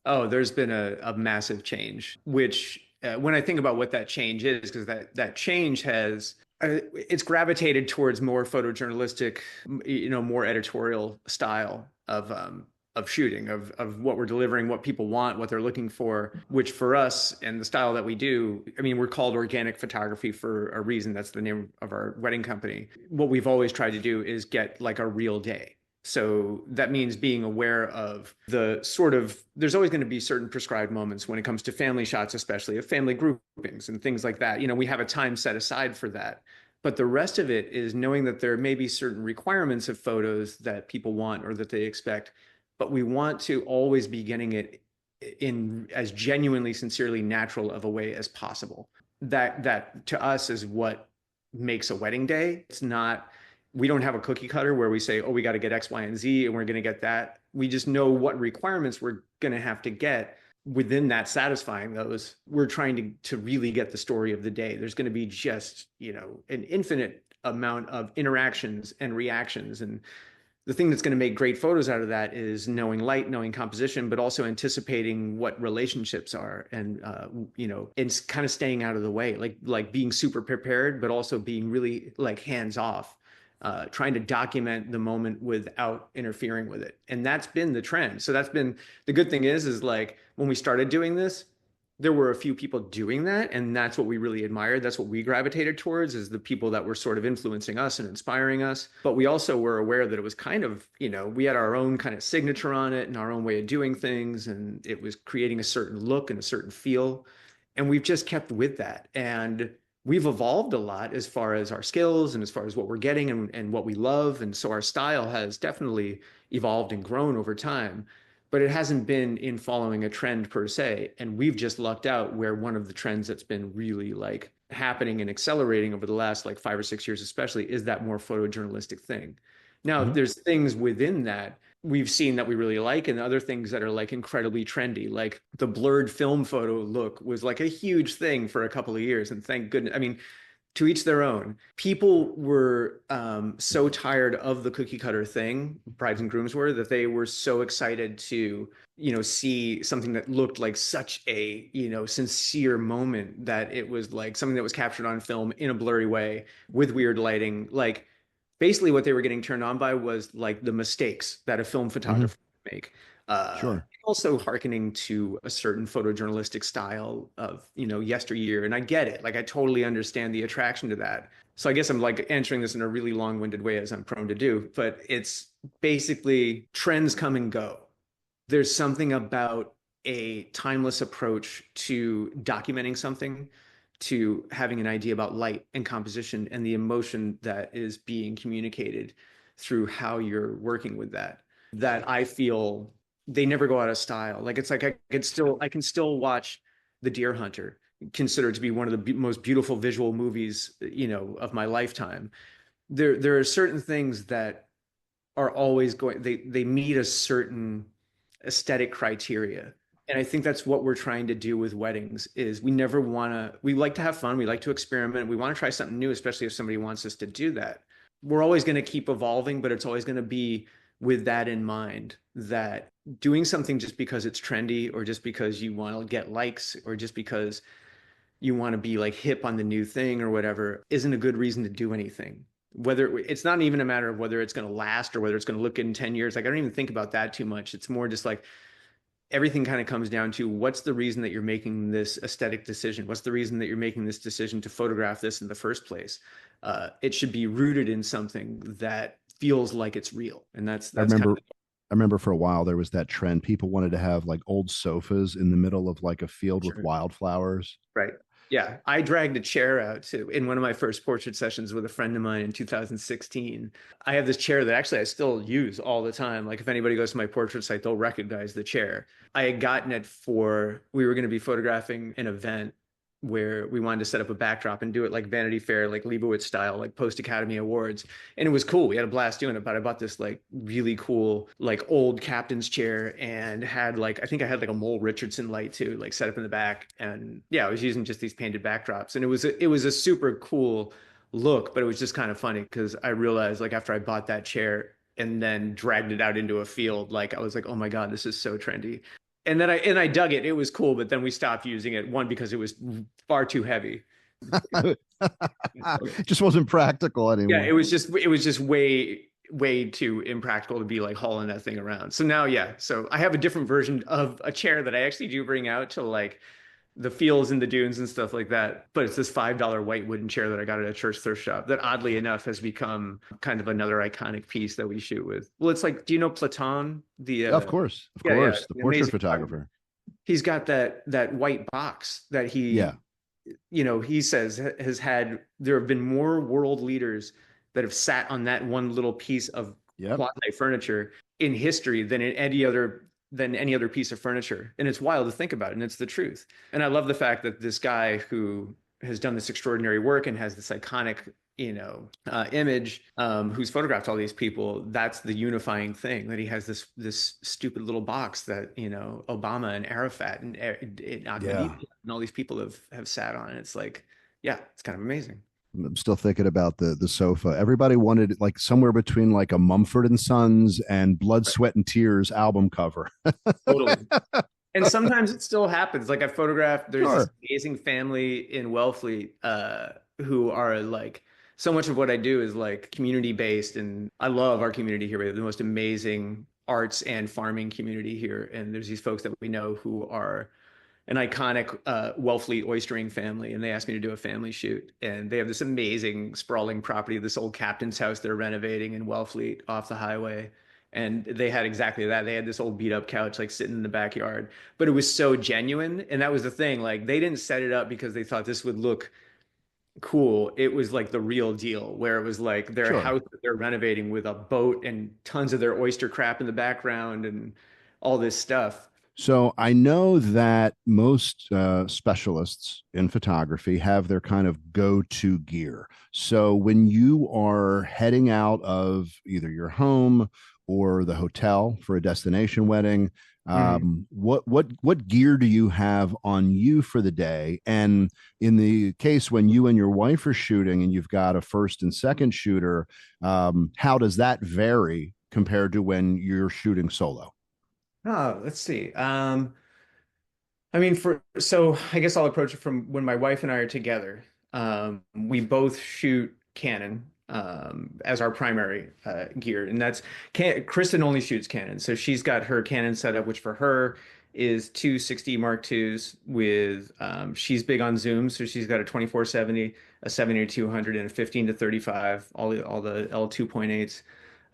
B: Oh, there's been a massive change, which when I think about what that change is, because that change has it's gravitated towards more photojournalistic, more editorial style of shooting, of what we're delivering, what people want, what they're looking for, which for us and the style that we do, I mean, we're called organic photography for a reason. That's the name of our wedding company. What we've always tried to do is get like a real day. So that means being aware of the sort of, there's always going to be certain prescribed moments when it comes to family shots, especially of family groupings and things like that. We have a time set aside for that. But the rest of it is knowing that there may be certain requirements of photos that people want or that they expect, but we want to always be getting it in as genuinely, sincerely natural of a way as possible. That to us is what makes a wedding day. It's not, we don't have a cookie cutter where we say, oh, we got to get X, Y, and Z, and we're going to get that. We just know what requirements we're going to have to get. Within that, satisfying those, we're trying to really get the story of the day. There's going to be just, an infinite amount of interactions and reactions. And the thing that's going to make great photos out of that is knowing light, knowing composition, but also anticipating what relationships are, and it's kind of staying out of the way, like being super prepared, but also being really like hands off, trying to document the moment without interfering with it. And that's been the trend. So that's been the good thing is like when we started doing this, there were a few people doing that, and that's what we really admired. That's what we gravitated towards, is the people that were sort of influencing us and inspiring us. But we also were aware that it was kind of, we had our own kind of signature on it and our own way of doing things, and it was creating a certain look and a certain feel. And we've just kept with that. And we've evolved a lot as far as our skills and as far as what we're getting and what we love. And so our style has definitely evolved and grown over time, but it hasn't been in following a trend per se. And we've just lucked out where one of the trends that's been really like happening and accelerating over the last like 5 or 6 years, especially, is that more photojournalistic thing. Now,
A: Mhm.
B: there's things within that we've seen that we really like, and other things that are like incredibly trendy. Like the blurred film photo look was like a huge thing for a couple of years, and thank goodness. I mean, to each their own. People were so tired of the cookie cutter thing, brides and grooms were, that they were so excited to, see something that looked like such a, sincere moment, that it was like something that was captured on film in a blurry way with weird lighting. Like basically what they were getting turned on by was like the mistakes that a film
A: Mhm.
B: photographer would make.
A: Sure.
B: Also hearkening to a certain photojournalistic style of, yesteryear. And I get it. Like I totally understand the attraction to that. So I guess I'm like answering this in a really long-winded way, as I'm prone to do, but it's basically trends come and go. There's something about a timeless approach to documenting something, to having an idea about light and composition and the emotion that is being communicated through how you're working with that, that I feel they never go out of style. Like it's like I can still watch The Deer Hunter, considered to be one of the most beautiful visual movies, of my lifetime. There are certain things that are always going, they meet a certain aesthetic criteria. And I think that's what we're trying to do with weddings. Is we like to have fun, we like to experiment, we want to try something new, especially if somebody wants us to do that. We're always going to keep evolving, but it's always going to be with that in mind, that doing something just because it's trendy, or just because you want to get likes, or just because you want to be like hip on the new thing or whatever, isn't a good reason to do anything. Whether it's not even a matter of whether it's going to last or whether it's going to look good in 10 years. Like I don't even think about that too much. It's more just like everything kind of comes down to, what's the reason that you're making this aesthetic decision? What's the reason that you're making this decision to photograph this in the first place? It should be rooted in something that feels like it's real. And that's
A: I
B: that's kind
A: remember
B: of
A: I remember for a while there was that trend. People wanted to have like old sofas in the middle of like a field with
B: sure.
A: wildflowers.
B: Right. Yeah. I dragged a chair out too in one of my first portrait sessions with a friend of mine in 2016. I have this chair that actually I still use all the time. Like if anybody goes to my portrait site, they'll recognize the chair. I had gotten it we were going to be photographing an event where we wanted to set up a backdrop and do it like Vanity Fair, like Leibowitz style, like post Academy Awards. And it was cool. We had a blast doing it, but I bought this like really cool, like old captain's chair, and had like, I think I had like a Mole Richardson light too, like set up in the back. And yeah, I was using just these painted backdrops, and it was a super cool look, but it was just kind of funny because I realized like after I bought that chair and then dragged it out into a field, like I was like, oh my God, this is so trendy. And I dug it. It was cool, but then we stopped using it. One, because it was far too heavy.
A: Just wasn't practical
B: Yeah,
A: anymore.
B: it was just way too impractical to be like hauling that thing around. So now, yeah. So I have a different version of a chair that I actually do bring out to like the fields and the dunes and stuff like that. But it's this $5 white wooden chair that I got at a church thrift shop that oddly enough has become kind of another iconic piece that we shoot with. Well, it's like, do you know Platon?
A: Of course, of
B: Yeah,
A: course, the
B: an
A: portrait
B: amazing photographer.
A: photographer.
B: He's got that white box that
A: Yeah.
B: he says has had, there have been more world leaders that have sat on that one little piece of
A: Yep.
B: quasi furniture in history than any other piece of furniture. And it's wild to think about, and it's the truth. And I love the fact that this guy who has done this extraordinary work and has this iconic, image, who's photographed all these people. That's the unifying thing, that he has this stupid little box that, Obama and Arafat and
A: Yeah.
B: Ahmadinejad and all these people have sat on. And it's like, yeah, it's kind of amazing.
A: I'm still thinking about the sofa. Everybody wanted like somewhere between like a Mumford and Sons and Blood,
B: Right.
A: Sweat and Tears album cover.
B: Totally. And sometimes it still happens. Like I photographed, there's this
A: Sure.
B: amazing family in Wellfleet, who are like, so much of what I do is like community based, and I love our community here. We have the most amazing arts and farming community here, and there's these folks that we know who are an iconic Wellfleet oystering family, and they asked me to do a family shoot. And they have this amazing sprawling property, this old captain's house they're renovating in Wellfleet off the highway. And they had exactly that. They had this old beat up couch like sitting in the backyard, but it was so genuine. And that was the thing. Like they didn't set it up because they thought this would look cool, it was like the real deal, where it was like their
A: Sure.
B: house that they're renovating with a boat and tons of their oyster crap in the background and all this stuff.
A: So I know that most specialists in photography have their kind of go-to gear. So when you are heading out of either your home or the hotel for a destination wedding,
B: Mhm.
A: what gear do you have on you for the day? And in the case when you and your wife are shooting and you've got a first and second shooter, how does that vary compared to when you're shooting solo?
B: Oh, let's see. I mean, so I guess I'll approach it from when my wife and I are together. We both shoot Canon as our primary gear, and Kristen only shoots Canon, so she's got her Canon setup, which for her is two 60 Mark IIs with she's big on zoom, so she's got a 2470, a 70 to 200, and a 15 to 35, all the L 2.8s.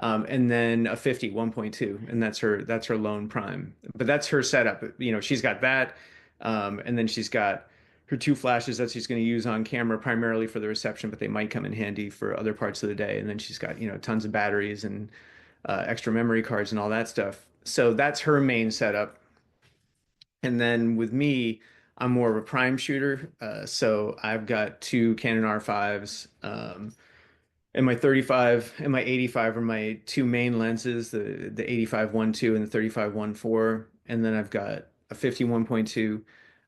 B: And then a 50 1.2, and that's her lone prime. But that's her setup. You know, she's got that, and then she's got her two flashes that she's going to use on camera primarily for the reception, but they might come in handy for other parts of the day. And then she's got, tons of batteries and extra memory cards and all that stuff. So that's her main setup. And then with me, I'm more of a prime shooter. So I've got two Canon R5s. And my 35 and my 85 are my two main lenses, the 85 1.2 and the 35 1.4. And then I've got a 51.2.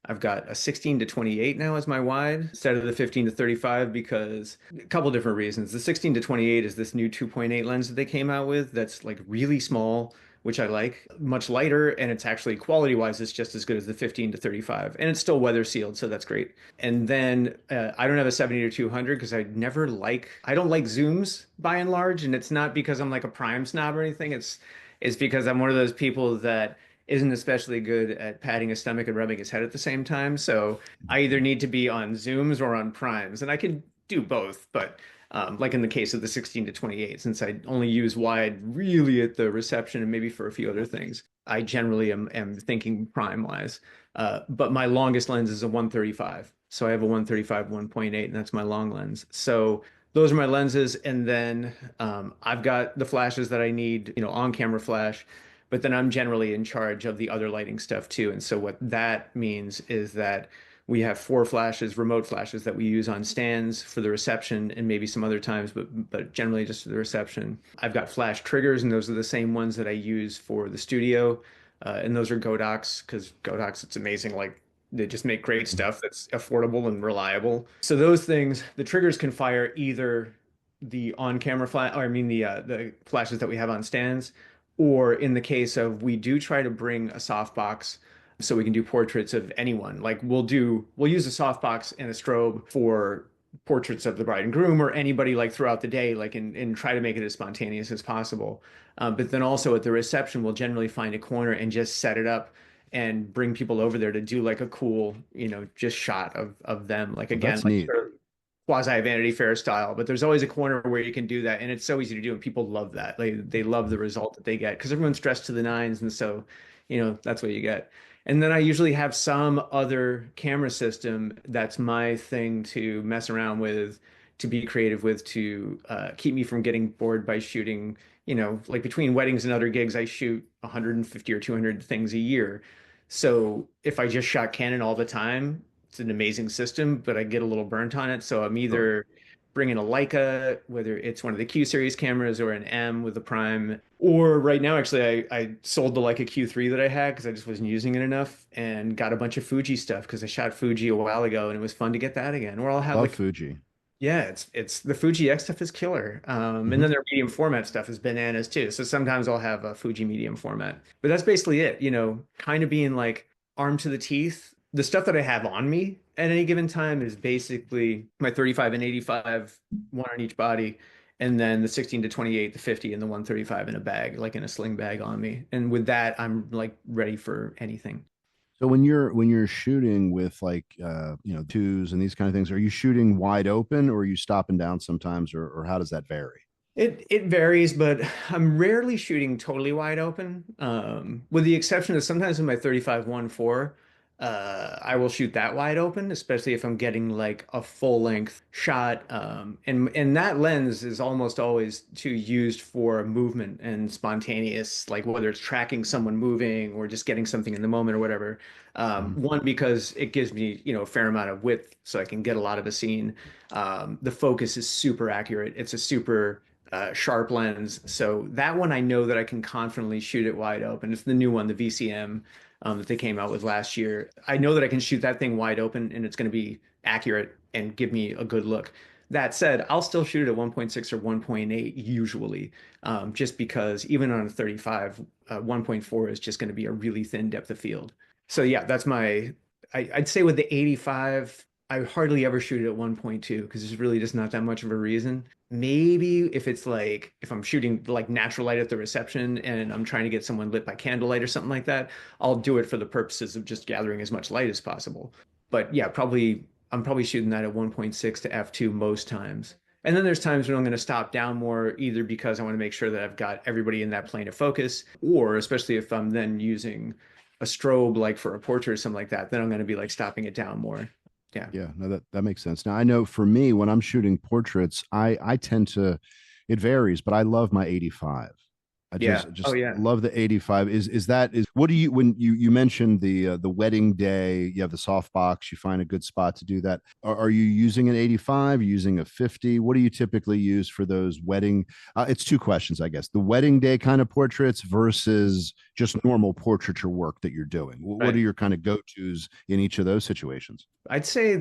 B: I've got a 16 to 28 now as my wide instead of the 15 to 35 because a couple different reasons. The 16 to 28 is this new 2.8 lens that they came out with that's like really small, which I like, much lighter, and it's actually quality wise, it's just as good as the 15 to 35. And it's still weather sealed, so that's great. And then I don't have a 70 to 200 because I don't like zooms by and large. And it's not because I'm like a prime snob or anything. It's because I'm one of those people that isn't especially good at patting his stomach and rubbing his head at the same time. So I either need to be on zooms or on primes, and I can do both. But like in the case of the 16 to 28, since I only use wide really at the reception and maybe for a few other things, I generally am thinking prime wise. But my longest lens is a 135. So I have a 135 1.8, and that's my long lens. So those are my lenses. And then I've got the flashes that I need, on camera flash. But then I'm generally in charge of the other lighting stuff too. And so what that means is that we have four flashes, remote flashes that we use on stands for the reception and maybe some other times, but generally just for the reception. I've got flash triggers, and those are the same ones that I use for the studio. And those are Godox because Godox, it's amazing. Like they just make great stuff that's affordable and reliable. So those things, the triggers can fire either the on-camera flash, or I mean the flashes that we have on stands, or in the case of we do try to bring a softbox so we can do portraits of anyone. Like we'll use a softbox and a strobe for portraits of the bride and groom or anybody like throughout the day, like and try to make it as spontaneous as possible. But then also at the reception, we'll generally find a corner and just set it up and bring people over there to do like a cool, just shot of them. Like
A: Well,
B: again,
A: that's
B: like
A: neat.
B: sort of quasi Vanity Fair style, but there's always a corner where you can do that, and it's so easy to do, and people love that. They love the result that they get because everyone's dressed to the nines, and so that's what you get. And then I usually have some other camera system that's my thing to mess around with, to be creative with, to keep me from getting bored by shooting. Like between weddings and other gigs, I shoot 150 or 200 things a year. So if I just shot Canon all the time, it's an amazing system, but I get a little burnt on it. So I'm
A: Sure.
B: either bringing a Leica, whether it's one of the Q series cameras or an M with a prime. Or right now, actually, I sold the Leica Q3 that I had because I just wasn't using it enough and got a bunch of Fuji stuff because I shot Fuji a while ago and it was fun to get that again. Or I'll have
A: Love
B: like,
A: Fuji.
B: yeah, it's the Fuji X stuff is killer. And
A: Hmm.
B: then their medium format stuff is bananas too. So sometimes I'll have a Fuji medium format, but that's basically it, kind of being like armed to the teeth. The stuff that I have on me at any given time is basically my 35 and 85, one on each body, and then the 16 to 28, the 50, and the 135 in a bag, like in a sling bag on me. And with that, I'm like ready for anything.
A: So when you're shooting with like twos and these kind of things, are you shooting wide open or are you stopping down sometimes, or how does that vary?
B: It varies, but I'm rarely shooting totally wide open, with the exception of sometimes in my 35 1.4. I will shoot that wide open, especially if I'm getting like a full length shot. And that lens is almost always too used for movement and spontaneous, like whether it's tracking someone moving or just getting something in the moment or whatever.
A: Mhm.
B: One, because it gives me, a fair amount of width so I can get a lot of a scene. The focus is super accurate. It's a super sharp lens. So that one I know that I can confidently shoot it wide open. It's the new one, the VCM, that they came out with last year. I know that I can shoot that thing wide open and it's going to be accurate and give me a good look. That said, I'll still shoot it at 1.6 or 1.8 usually, just because even on a 35, 1.4 is just going to be a really thin depth of field. So yeah, that's my. I'd say with the 85, I hardly ever shoot it at 1.2 because there's really just not that much of a reason. Maybe if it's like if I'm shooting like natural light at the reception and I'm trying to get someone lit by candlelight or something like that, I'll do it for the purposes of just gathering as much light as possible. But yeah, probably I'm probably shooting that at 1.6 to f2 most times. And then there's times when I'm going to stop down more, either because I want to make sure that I've got everybody in that plane of focus, or especially if I'm then using a strobe like for a portrait or something like that, then I'm going to be like stopping it down more. Yeah.
A: Yeah, no, that makes sense. Now I know for me when I'm shooting portraits, I tend to, it varies, but I love my 85. I
B: Yeah. Oh
A: just
B: yeah.
A: love the 85. Is that is what do you when you mentioned the wedding day, you have the softbox, you find a good spot to do that. Are you using an 85? Are you using a 50? What do you typically use for those wedding? It's two questions, I guess. The wedding day kind of portraits versus just normal portraiture work that you're doing. What are
B: Right.
A: your kind of go-tos in each of those situations?
B: I'd say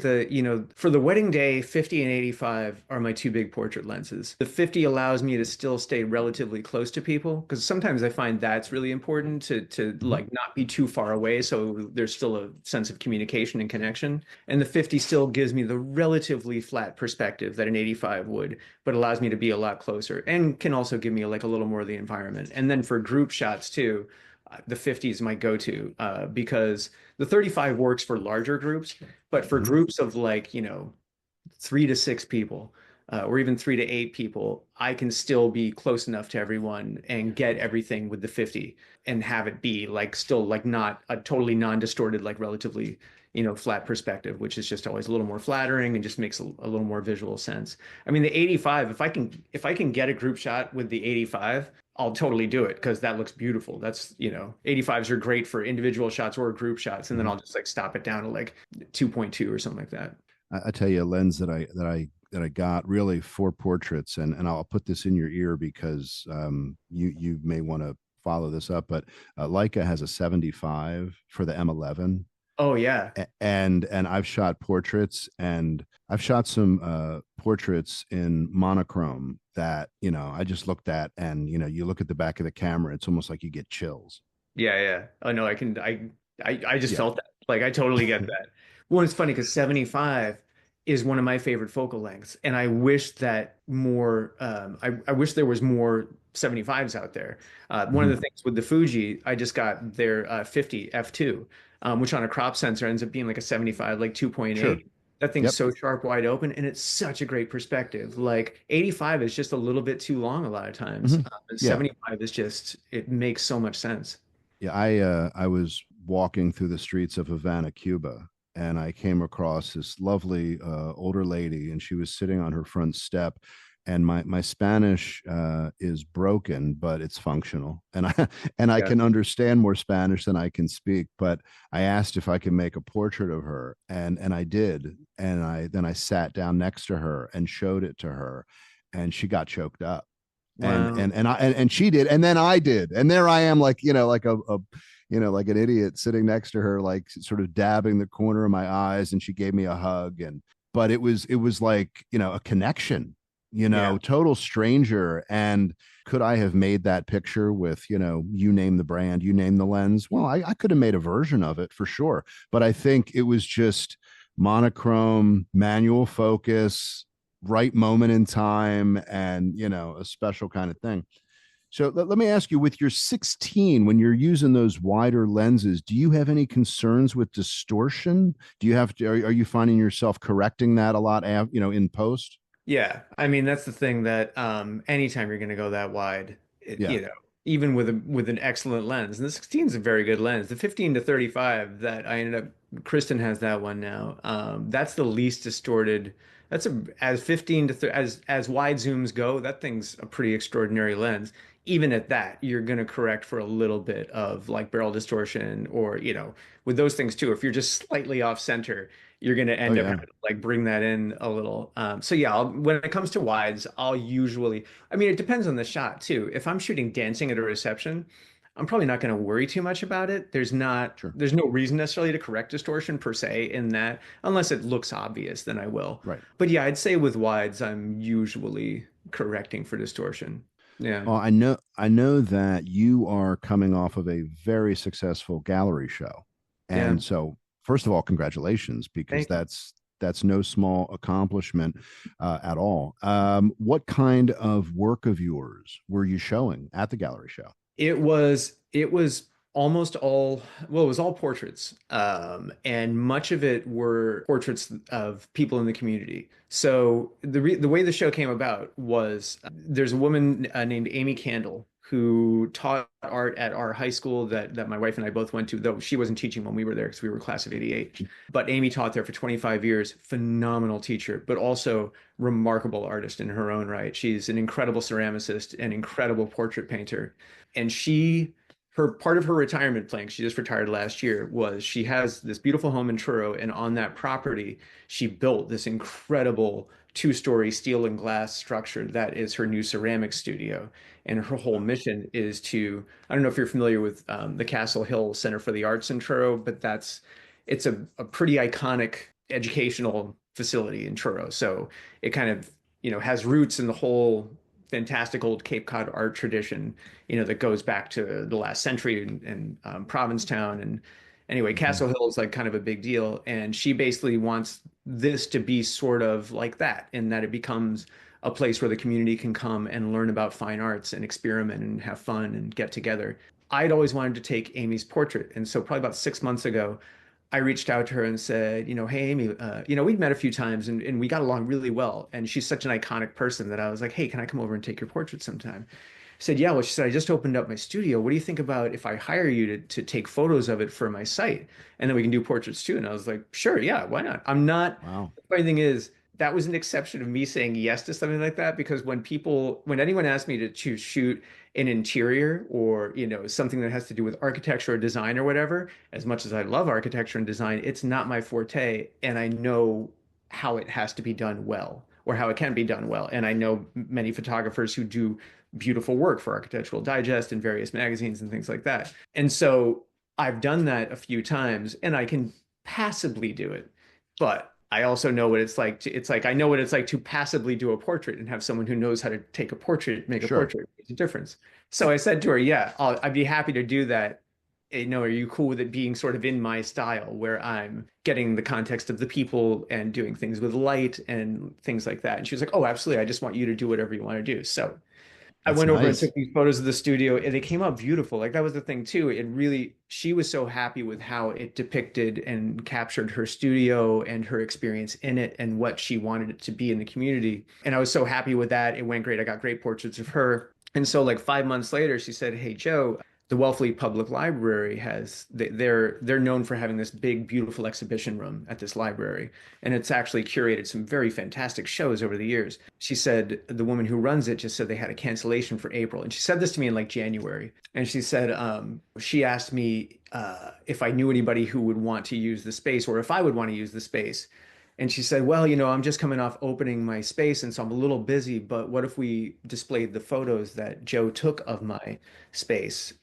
B: for the wedding day, 50 and 85 are my two big portrait lenses. The 50 allows me to still stay relatively close to people because sometimes I find that's really important to
A: Mhm.
B: like not be too far away so there's still a sense of communication and connection. And the 50 still gives me the relatively flat perspective that an 85 would, but allows me to be a lot closer and can also give me like a little more of the environment. And then for group shots too, the 50 is my go-to because the 35 works for larger groups, but for
A: Mhm.
B: groups of like, 3 to 6 people, or even 3 to 8 people, I can still be close enough to everyone and get everything with the 50 and have it be like still like not a totally non-distorted, like relatively, flat perspective, which is just always a little more flattering and just makes a little more visual sense. I mean, the 85, if I can get a group shot with the 85, I'll totally do it because that looks beautiful. That's, 85s are great for individual shots or group shots. And then
A: Mhm.
B: I'll just like stop it down to like 2.2 or something like that.
A: I tell you a lens that I got really for portraits, and I'll put this in your ear because you may want to follow this up, but Leica has a 75 for the M11,
B: Oh yeah.
A: and I've shot portraits, and I've shot some portraits in monochrome that I just looked at, and you look at the back of the camera, it's almost like you get chills.
B: Yeah, yeah. Oh no, I just
A: Yeah.
B: felt that. Like I totally get that. Well, it's funny because 75 is one of my favorite focal lengths. And I wish that more I wish there was more 75s out there. One of
A: Mhm.
B: the things with the Fuji, I just got their 50 f2, which on a crop sensor ends up being like a 75, like
A: Sure.
B: 2.8. That thing's
A: Yep.
B: so sharp wide open and it's such a great perspective. Like 85 is just a little bit too long a lot of times.
A: Mhm.
B: And
A: Yeah.
B: 75 is just, it makes so much sense.
A: Yeah, I was walking through the streets of Havana, Cuba, and I came across this lovely older lady, and she was sitting on her front step. And my Spanish is broken, but it's functional, and I
B: Yeah.
A: can understand more Spanish than I can speak. But I asked if I could make a portrait of her, and I did, and I sat down next to her and showed it to her, and she got choked up and
B: Wow.
A: and and I and she did, and then I did, and there I am, like like a like an idiot sitting next to her, like sort of dabbing the corner of my eyes, and she gave me a hug, and but it was like a connection,
B: Yeah.
A: total stranger. And could I have made that picture with you name the brand, you name the lens? Well, I could have made a version of it for sure, but I think it was just monochrome, manual focus, right moment in time, and a special kind of thing. So let me ask you, with your 16, when you're using those wider lenses, do you have any concerns with distortion? Do you have to, are you finding yourself correcting that a lot, in post?
B: Yeah. I mean, that's the thing that anytime you're going to go that wide,
A: Yeah.
B: even with an excellent lens. And the 16 is a very good lens. The 15 to 35 that I ended up, Kristen has that one now. That's the least distorted. That's a as 15 to as wide zooms go, that thing's a pretty extraordinary lens. Even at that, you're going to correct for a little bit of like barrel distortion, or with those things too. If you're just slightly off center, you're going to
A: Oh
B: end up
A: yeah,
B: having to like bring that in a little. So yeah, when it comes to wides, I'll usually, I mean, it depends on the shot too. If I'm shooting dancing at a reception, I'm probably not going to worry too much about it.
A: sure,
B: There's no reason necessarily to correct distortion per se in that, unless it looks obvious, then I will.
A: right.
B: But yeah, I'd say with wides, I'm usually correcting for distortion. Yeah.
A: Well, I know that you are coming off of a very successful gallery show.
B: Yeah.
A: And so first of all, congratulations, because
B: Thank you.
A: that's no small accomplishment at all. What kind of work of yours were you showing at the gallery show?
B: It was almost all, well, it was all portraits. And much of it were portraits of people in the community. So the way the show came about was, there's a woman named Amy Candle who taught art at our high school that my wife and I both went to, though she wasn't teaching when we were there because we were class of 88. But Amy taught there for 25 years, phenomenal teacher, but also remarkable artist in her own right. She's an incredible ceramicist, an incredible portrait painter. And her part of her retirement plan, she just retired last year, was she has this beautiful home in Truro, and on that property she built this incredible two-story steel and glass structure that is her new ceramic studio. And her whole mission is to, I don't know if you're familiar with the Castle Hill Center for the Arts in Truro, but it's a pretty iconic educational facility in Truro. So it kind of, has roots in the whole fantastic old Cape Cod art tradition, that goes back to the last century in Provincetown. And anyway,
A: Mhm.
B: Castle Hill is like kind of a big deal. And she basically wants this to be sort of like that, in that it becomes a place where the community can come and learn about fine arts and experiment and have fun and get together. I'd always wanted to take Amy's portrait. And so probably about 6 months ago, I reached out to her and said, hey, Amy, we'd met a few times and we got along really well. And she's such an iconic person that I was like, hey, can I come over and take your portrait sometime? Said, yeah. Well, she said, I just opened up my studio. What do you think about if I hire you to take photos of it for my site? And then we can do portraits too. And I was like, sure, yeah, why not? I'm not,
A: Wow.
B: the funny thing is, that was an exception of me saying yes to something like that, because when anyone asked me to shoot an interior, or, something that has to do with architecture or design or whatever, as much as I love architecture and design, it's not my forte. And I know how it has to be done well, or how it can be done well. And I know many photographers who do beautiful work for Architectural Digest and various magazines and things like that. And so I've done that a few times and I can passably do it. But I also know what it's like I know what it's like to passably do a portrait and have someone who knows how to take a portrait, make a
A: Sure.
B: portrait. It's a difference. So I said to her, yeah, I'd be happy to do that. Are you cool with it being sort of in my style, where I'm getting the context of the people and doing things with light and things like that? And she was like, oh, absolutely. I just want you to do whatever you want to do. So I
A: That's
B: went over and
A: nice.
B: took these photos of the studio, and they came out beautiful. Like, that was the thing too. She was so happy with how it depicted and captured her studio and her experience in it and what she wanted it to be in the community. And I was so happy with that. It went great. I got great portraits of her. And so like 5 months later, she said, hey, Joe, the Wellfleet Public Library they're known for having this big, beautiful exhibition room at this library. And it's actually curated some very fantastic shows over the years. She said the woman who runs it just said they had a cancellation for April. And she said this to me in like January. And she said, she asked me if I knew anybody who would want to use the space, or if I would want to use the space. And she said, well, I'm just coming off opening my space, and so I'm a little busy, but what if we displayed the photos that Joe took of my space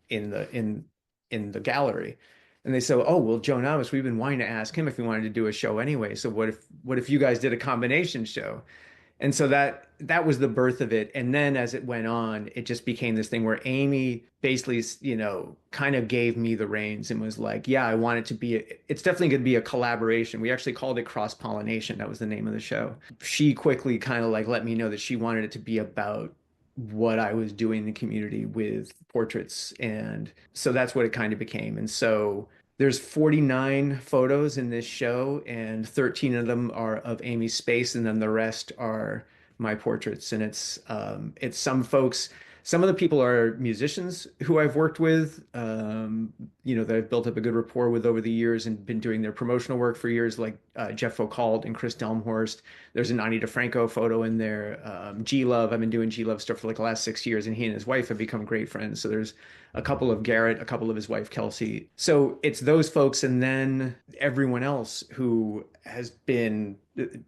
B: in the gallery? And they said, oh, well, Joe Navas, we've been wanting to ask him if he wanted to do a show anyway. So what if you guys did a combination show? And so that was the birth of it. And then as it went on, it just became this thing where Amy basically, kind of gave me the reins and was like, yeah, I want it to be it's definitely going to be a collaboration. We actually called it cross-pollination. That was the name of the show. She quickly kind of like let me know that she wanted it to be about what I was doing in the community with portraits. And so that's what it kind of became. And so there's 49 photos in this show, and 13 of them are of Amy's space, and then the rest are my portraits. And it's some folks. Some of the people are musicians who I've worked with, that I've built up a good rapport with over the years and been doing their promotional work for years, like Jeff Foucault and Chris Delmhorst. There's an Ani DeFranco photo in there. G Love, I've been doing G Love stuff for like the last 6 years, and he and his wife have become great friends. So there's a couple of Garrett, a couple of his wife, Kelsey. So it's those folks, and then everyone else who has been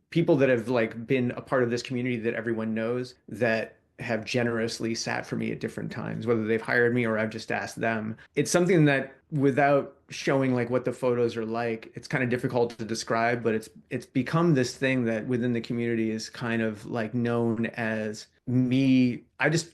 B: people that have like been a part of this community that everyone knows that have generously sat for me at different times, whether they've hired me or I've just asked them. It's something that without showing like what the photos are like, it's kind of difficult to describe, but it's become this thing that within the community is kind of like known as me.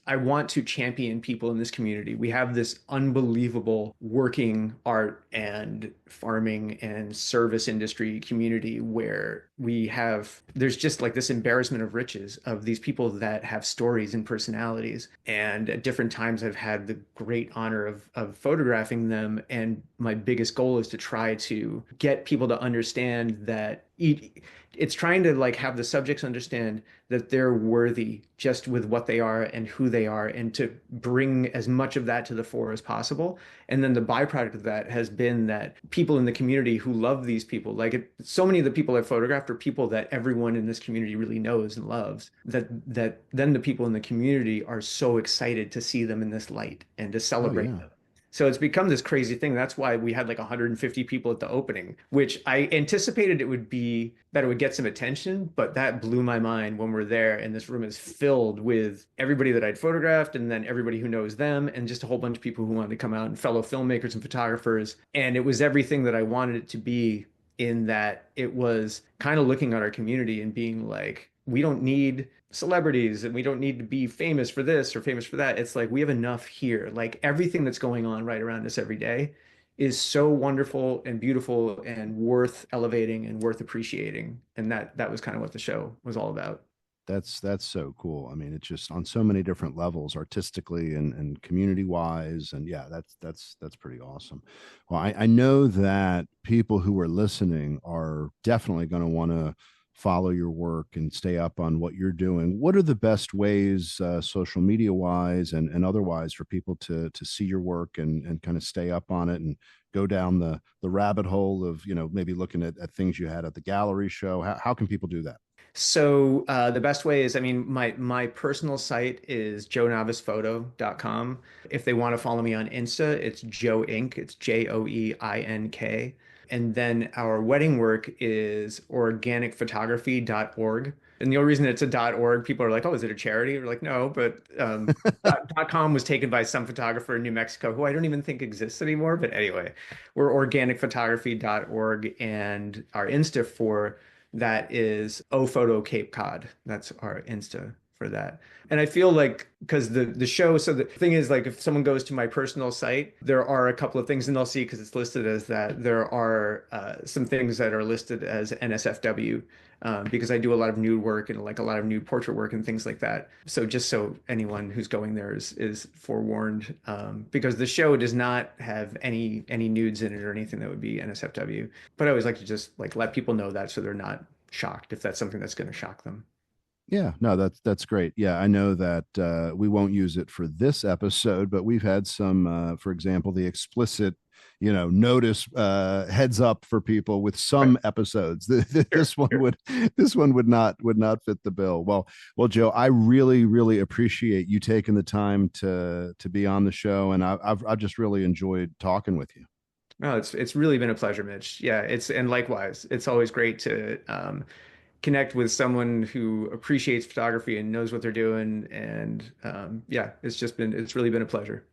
B: I want to champion people in this community. We have this unbelievable working art and farming and service industry community where there's just like this embarrassment of riches of these people that have stories and personalities. And at different times I've had the great honor of photographing them. And my biggest goal is to try to get people to understand that it's trying to like have the subjects understand that they're worthy just with what they are and who they are, and to bring as much of that to the fore as possible. And then the byproduct of that has been that people in the community who love these people, so many of the people I've photographed are people that everyone in this community really knows and loves, that then the people in the community are so excited to see them in this light and to
A: Oh
B: celebrate
A: yeah.
B: them. So it's become this crazy thing. That's why we had like 150 people at the opening, which I anticipated it would get some attention, but that blew my mind when we're there. And this room is filled with everybody that I'd photographed and then everybody who knows them and just a whole bunch of people who wanted to come out and fellow filmmakers and photographers. And it was everything that I wanted it to be, in that it was kind of looking at our community and being like, we don't need celebrities and we don't need to be famous for this or famous for that. It's like we have enough here. Like everything that's going on right around us every day is so wonderful and beautiful and worth elevating and worth appreciating. And that was kind of what the show was all about.
A: That's so cool. I mean, it's just on so many different levels, artistically and community wise. And yeah, that's pretty awesome. Well, I know that people who are listening are definitely going to want to follow your work and stay up on what you're doing. What are the best ways, social media wise and otherwise, for people to see your work and kind of stay up on it and go down the rabbit hole of, maybe looking at things you had at the gallery show? How can people do that?
B: So the best way is, I mean, my personal site is joenavasphoto.com. If they want to follow me on Insta, it's Joe Inc. It's JOEINK. And then our wedding work is organicphotography.org. And the only reason it's a .org, people are like, "Oh, is it a charity?" We're like, "No," but .com was taken by some photographer in New Mexico who I don't even think exists anymore. But anyway, we're organicphotography.org, and our Insta for that is Photo Cape Cod. That's our Insta for that. And I feel like because the show, so the thing is, like, if someone goes to my personal site, there are a couple of things, and they'll see because it's listed as that. There are some things that are listed as NSFW, because I do a lot of nude work and like a lot of nude portrait work and things like that. So just so anyone who's going there is forewarned, because the show does not have any nudes in it or anything that would be NSFW. But I always like to just like let people know that so they're not shocked if that's something that's going to shock them.
A: Yeah, no, that's great. Yeah, I know that we won't use it for this episode, but we've had some, for example, the explicit, notice heads up for people with
B: Right.
A: some episodes.
B: Sure. Sure.
A: This one would not fit the bill. Well, Joe, I really really appreciate you taking the time to be on the show, and I've just really enjoyed talking with you.
B: No, it's really been a pleasure, Mitch. Yeah, and likewise, it's always great to connect with someone who appreciates photography and knows what they're doing. And yeah, it's really been a pleasure.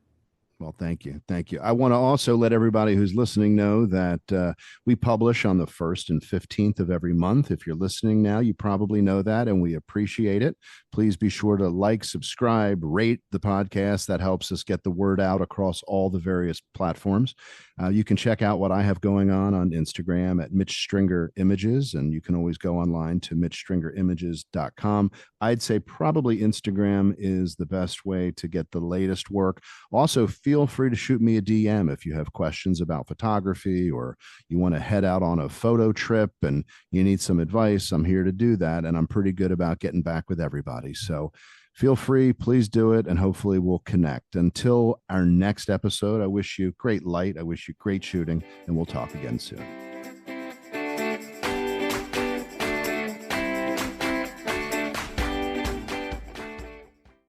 A: Well, thank you. Thank you. I want to also let everybody who's listening know that we publish on the 1st and 15th of every month. If you're listening now, you probably know that, and we appreciate it. Please be sure to like, subscribe, rate the podcast. That helps us get the word out across all the various platforms. You can check out what I have going on Instagram at Mitch Stringer Images, and you can always go online to mitchstringerimages.com. I'd say probably Instagram is the best way to get the latest work. Also, feel free to shoot me a DM if you have questions about photography, or you want to head out on a photo trip and you need some advice. I'm here to do that, and I'm pretty good about getting back with everybody. So feel free, please do it, and hopefully we'll connect. Until our next episode, I wish you great light. I wish you great shooting, and we'll talk again soon.